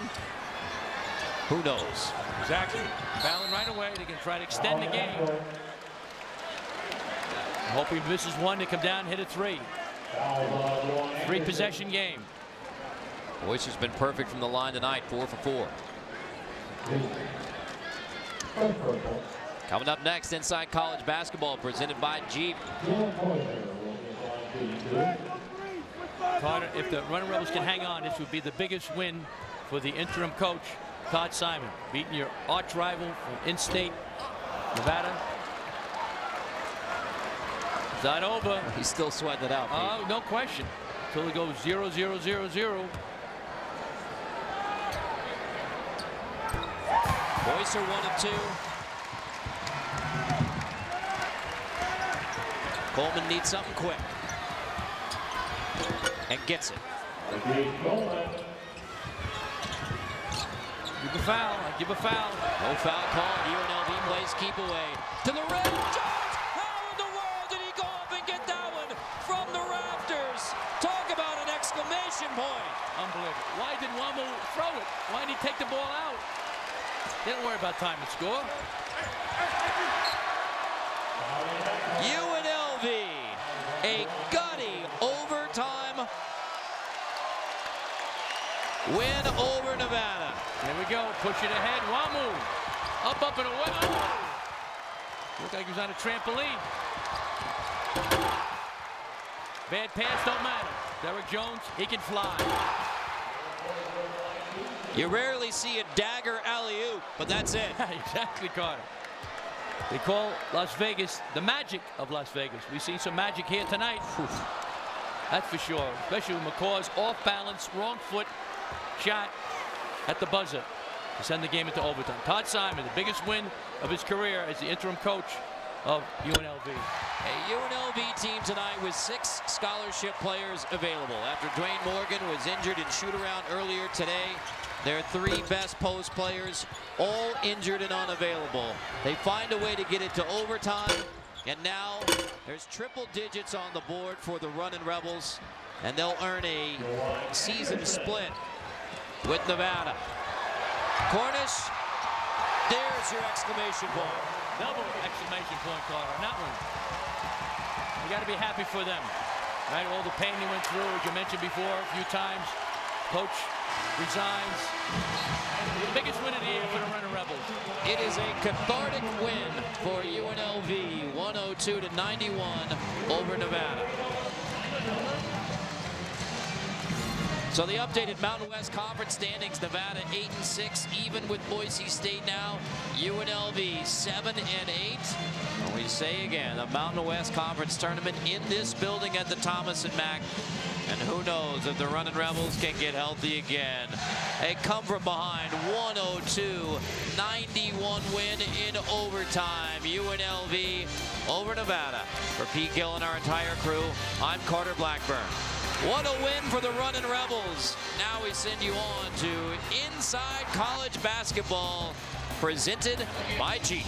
who knows? Exactly. Fouling right away. They can try to extend the game. Hoping he misses one to come down and hit a three. 3-possession game. Boyce has been perfect from the line tonight, 4 for 4. Coming up next, Inside College Basketball presented by Jeep. Carter, if the running Rebels can hang on, this would be the biggest win for the interim coach, Todd Simon. Beating your arch rival from in-state Nevada. Is that over? He's still sweating it out, Pete. Oh, no question. Until it goes 0-0-0-0. Boyce are 1 of 2. Coleman needs something quick. And gets it. Give a foul. I give a foul. No foul called. UNLV plays keep away. To the rim. Jones! How in the world did he go up and get that one from the rafters? Talk about an exclamation point. Unbelievable. Why did Wamu throw it? Why didn't he take the ball out? Didn't worry about time and score. UNLV, a gutty overtime win over Nevada. There we go. Push it ahead. Wamu. Up and away. Looked like he was on a trampoline. Bad pass don't matter. Derek Jones, he can fly. You rarely see a dagger alley-oop, but that's it. Exactly, Carter. They call Las Vegas the magic of Las Vegas. We see some magic here tonight. That's for sure. Especially with McCaw's off-balance, wrong foot shot at the buzzer to send the game into overtime. Todd Simon, the biggest win of his career as the interim coach of UNLV. A UNLV team tonight with 6 scholarship players available. After Dwayne Morgan was injured in shoot-around earlier today, their 3 best post players all injured and unavailable. They find a way to get it to overtime, and now there's triple digits on the board for the Runnin' Rebels, and they'll earn a season split with Nevada. Cornish, there's your exclamation point. Double exclamation point, Carter, on that one. You got to be happy for them, right? All the pain they went through, as you mentioned before a few times. Coach resigns. The biggest win of the year for the Runnin' Rebels. It is a cathartic win for UNLV, 102-91 over Nevada. So the updated Mountain West Conference standings: Nevada 8-6, even with Boise State now. UNLV 7-8. And we say again, the Mountain West Conference tournament in this building at the Thomas and Mack. And who knows if the Runnin' Rebels can get healthy again. A come from behind 102-91 win in overtime. UNLV over Nevada. For Pete Gill and our entire crew, I'm Carter Blackburn. What a win for the Runnin' Rebels. Now we send you on to Inside College Basketball, presented by Jeep.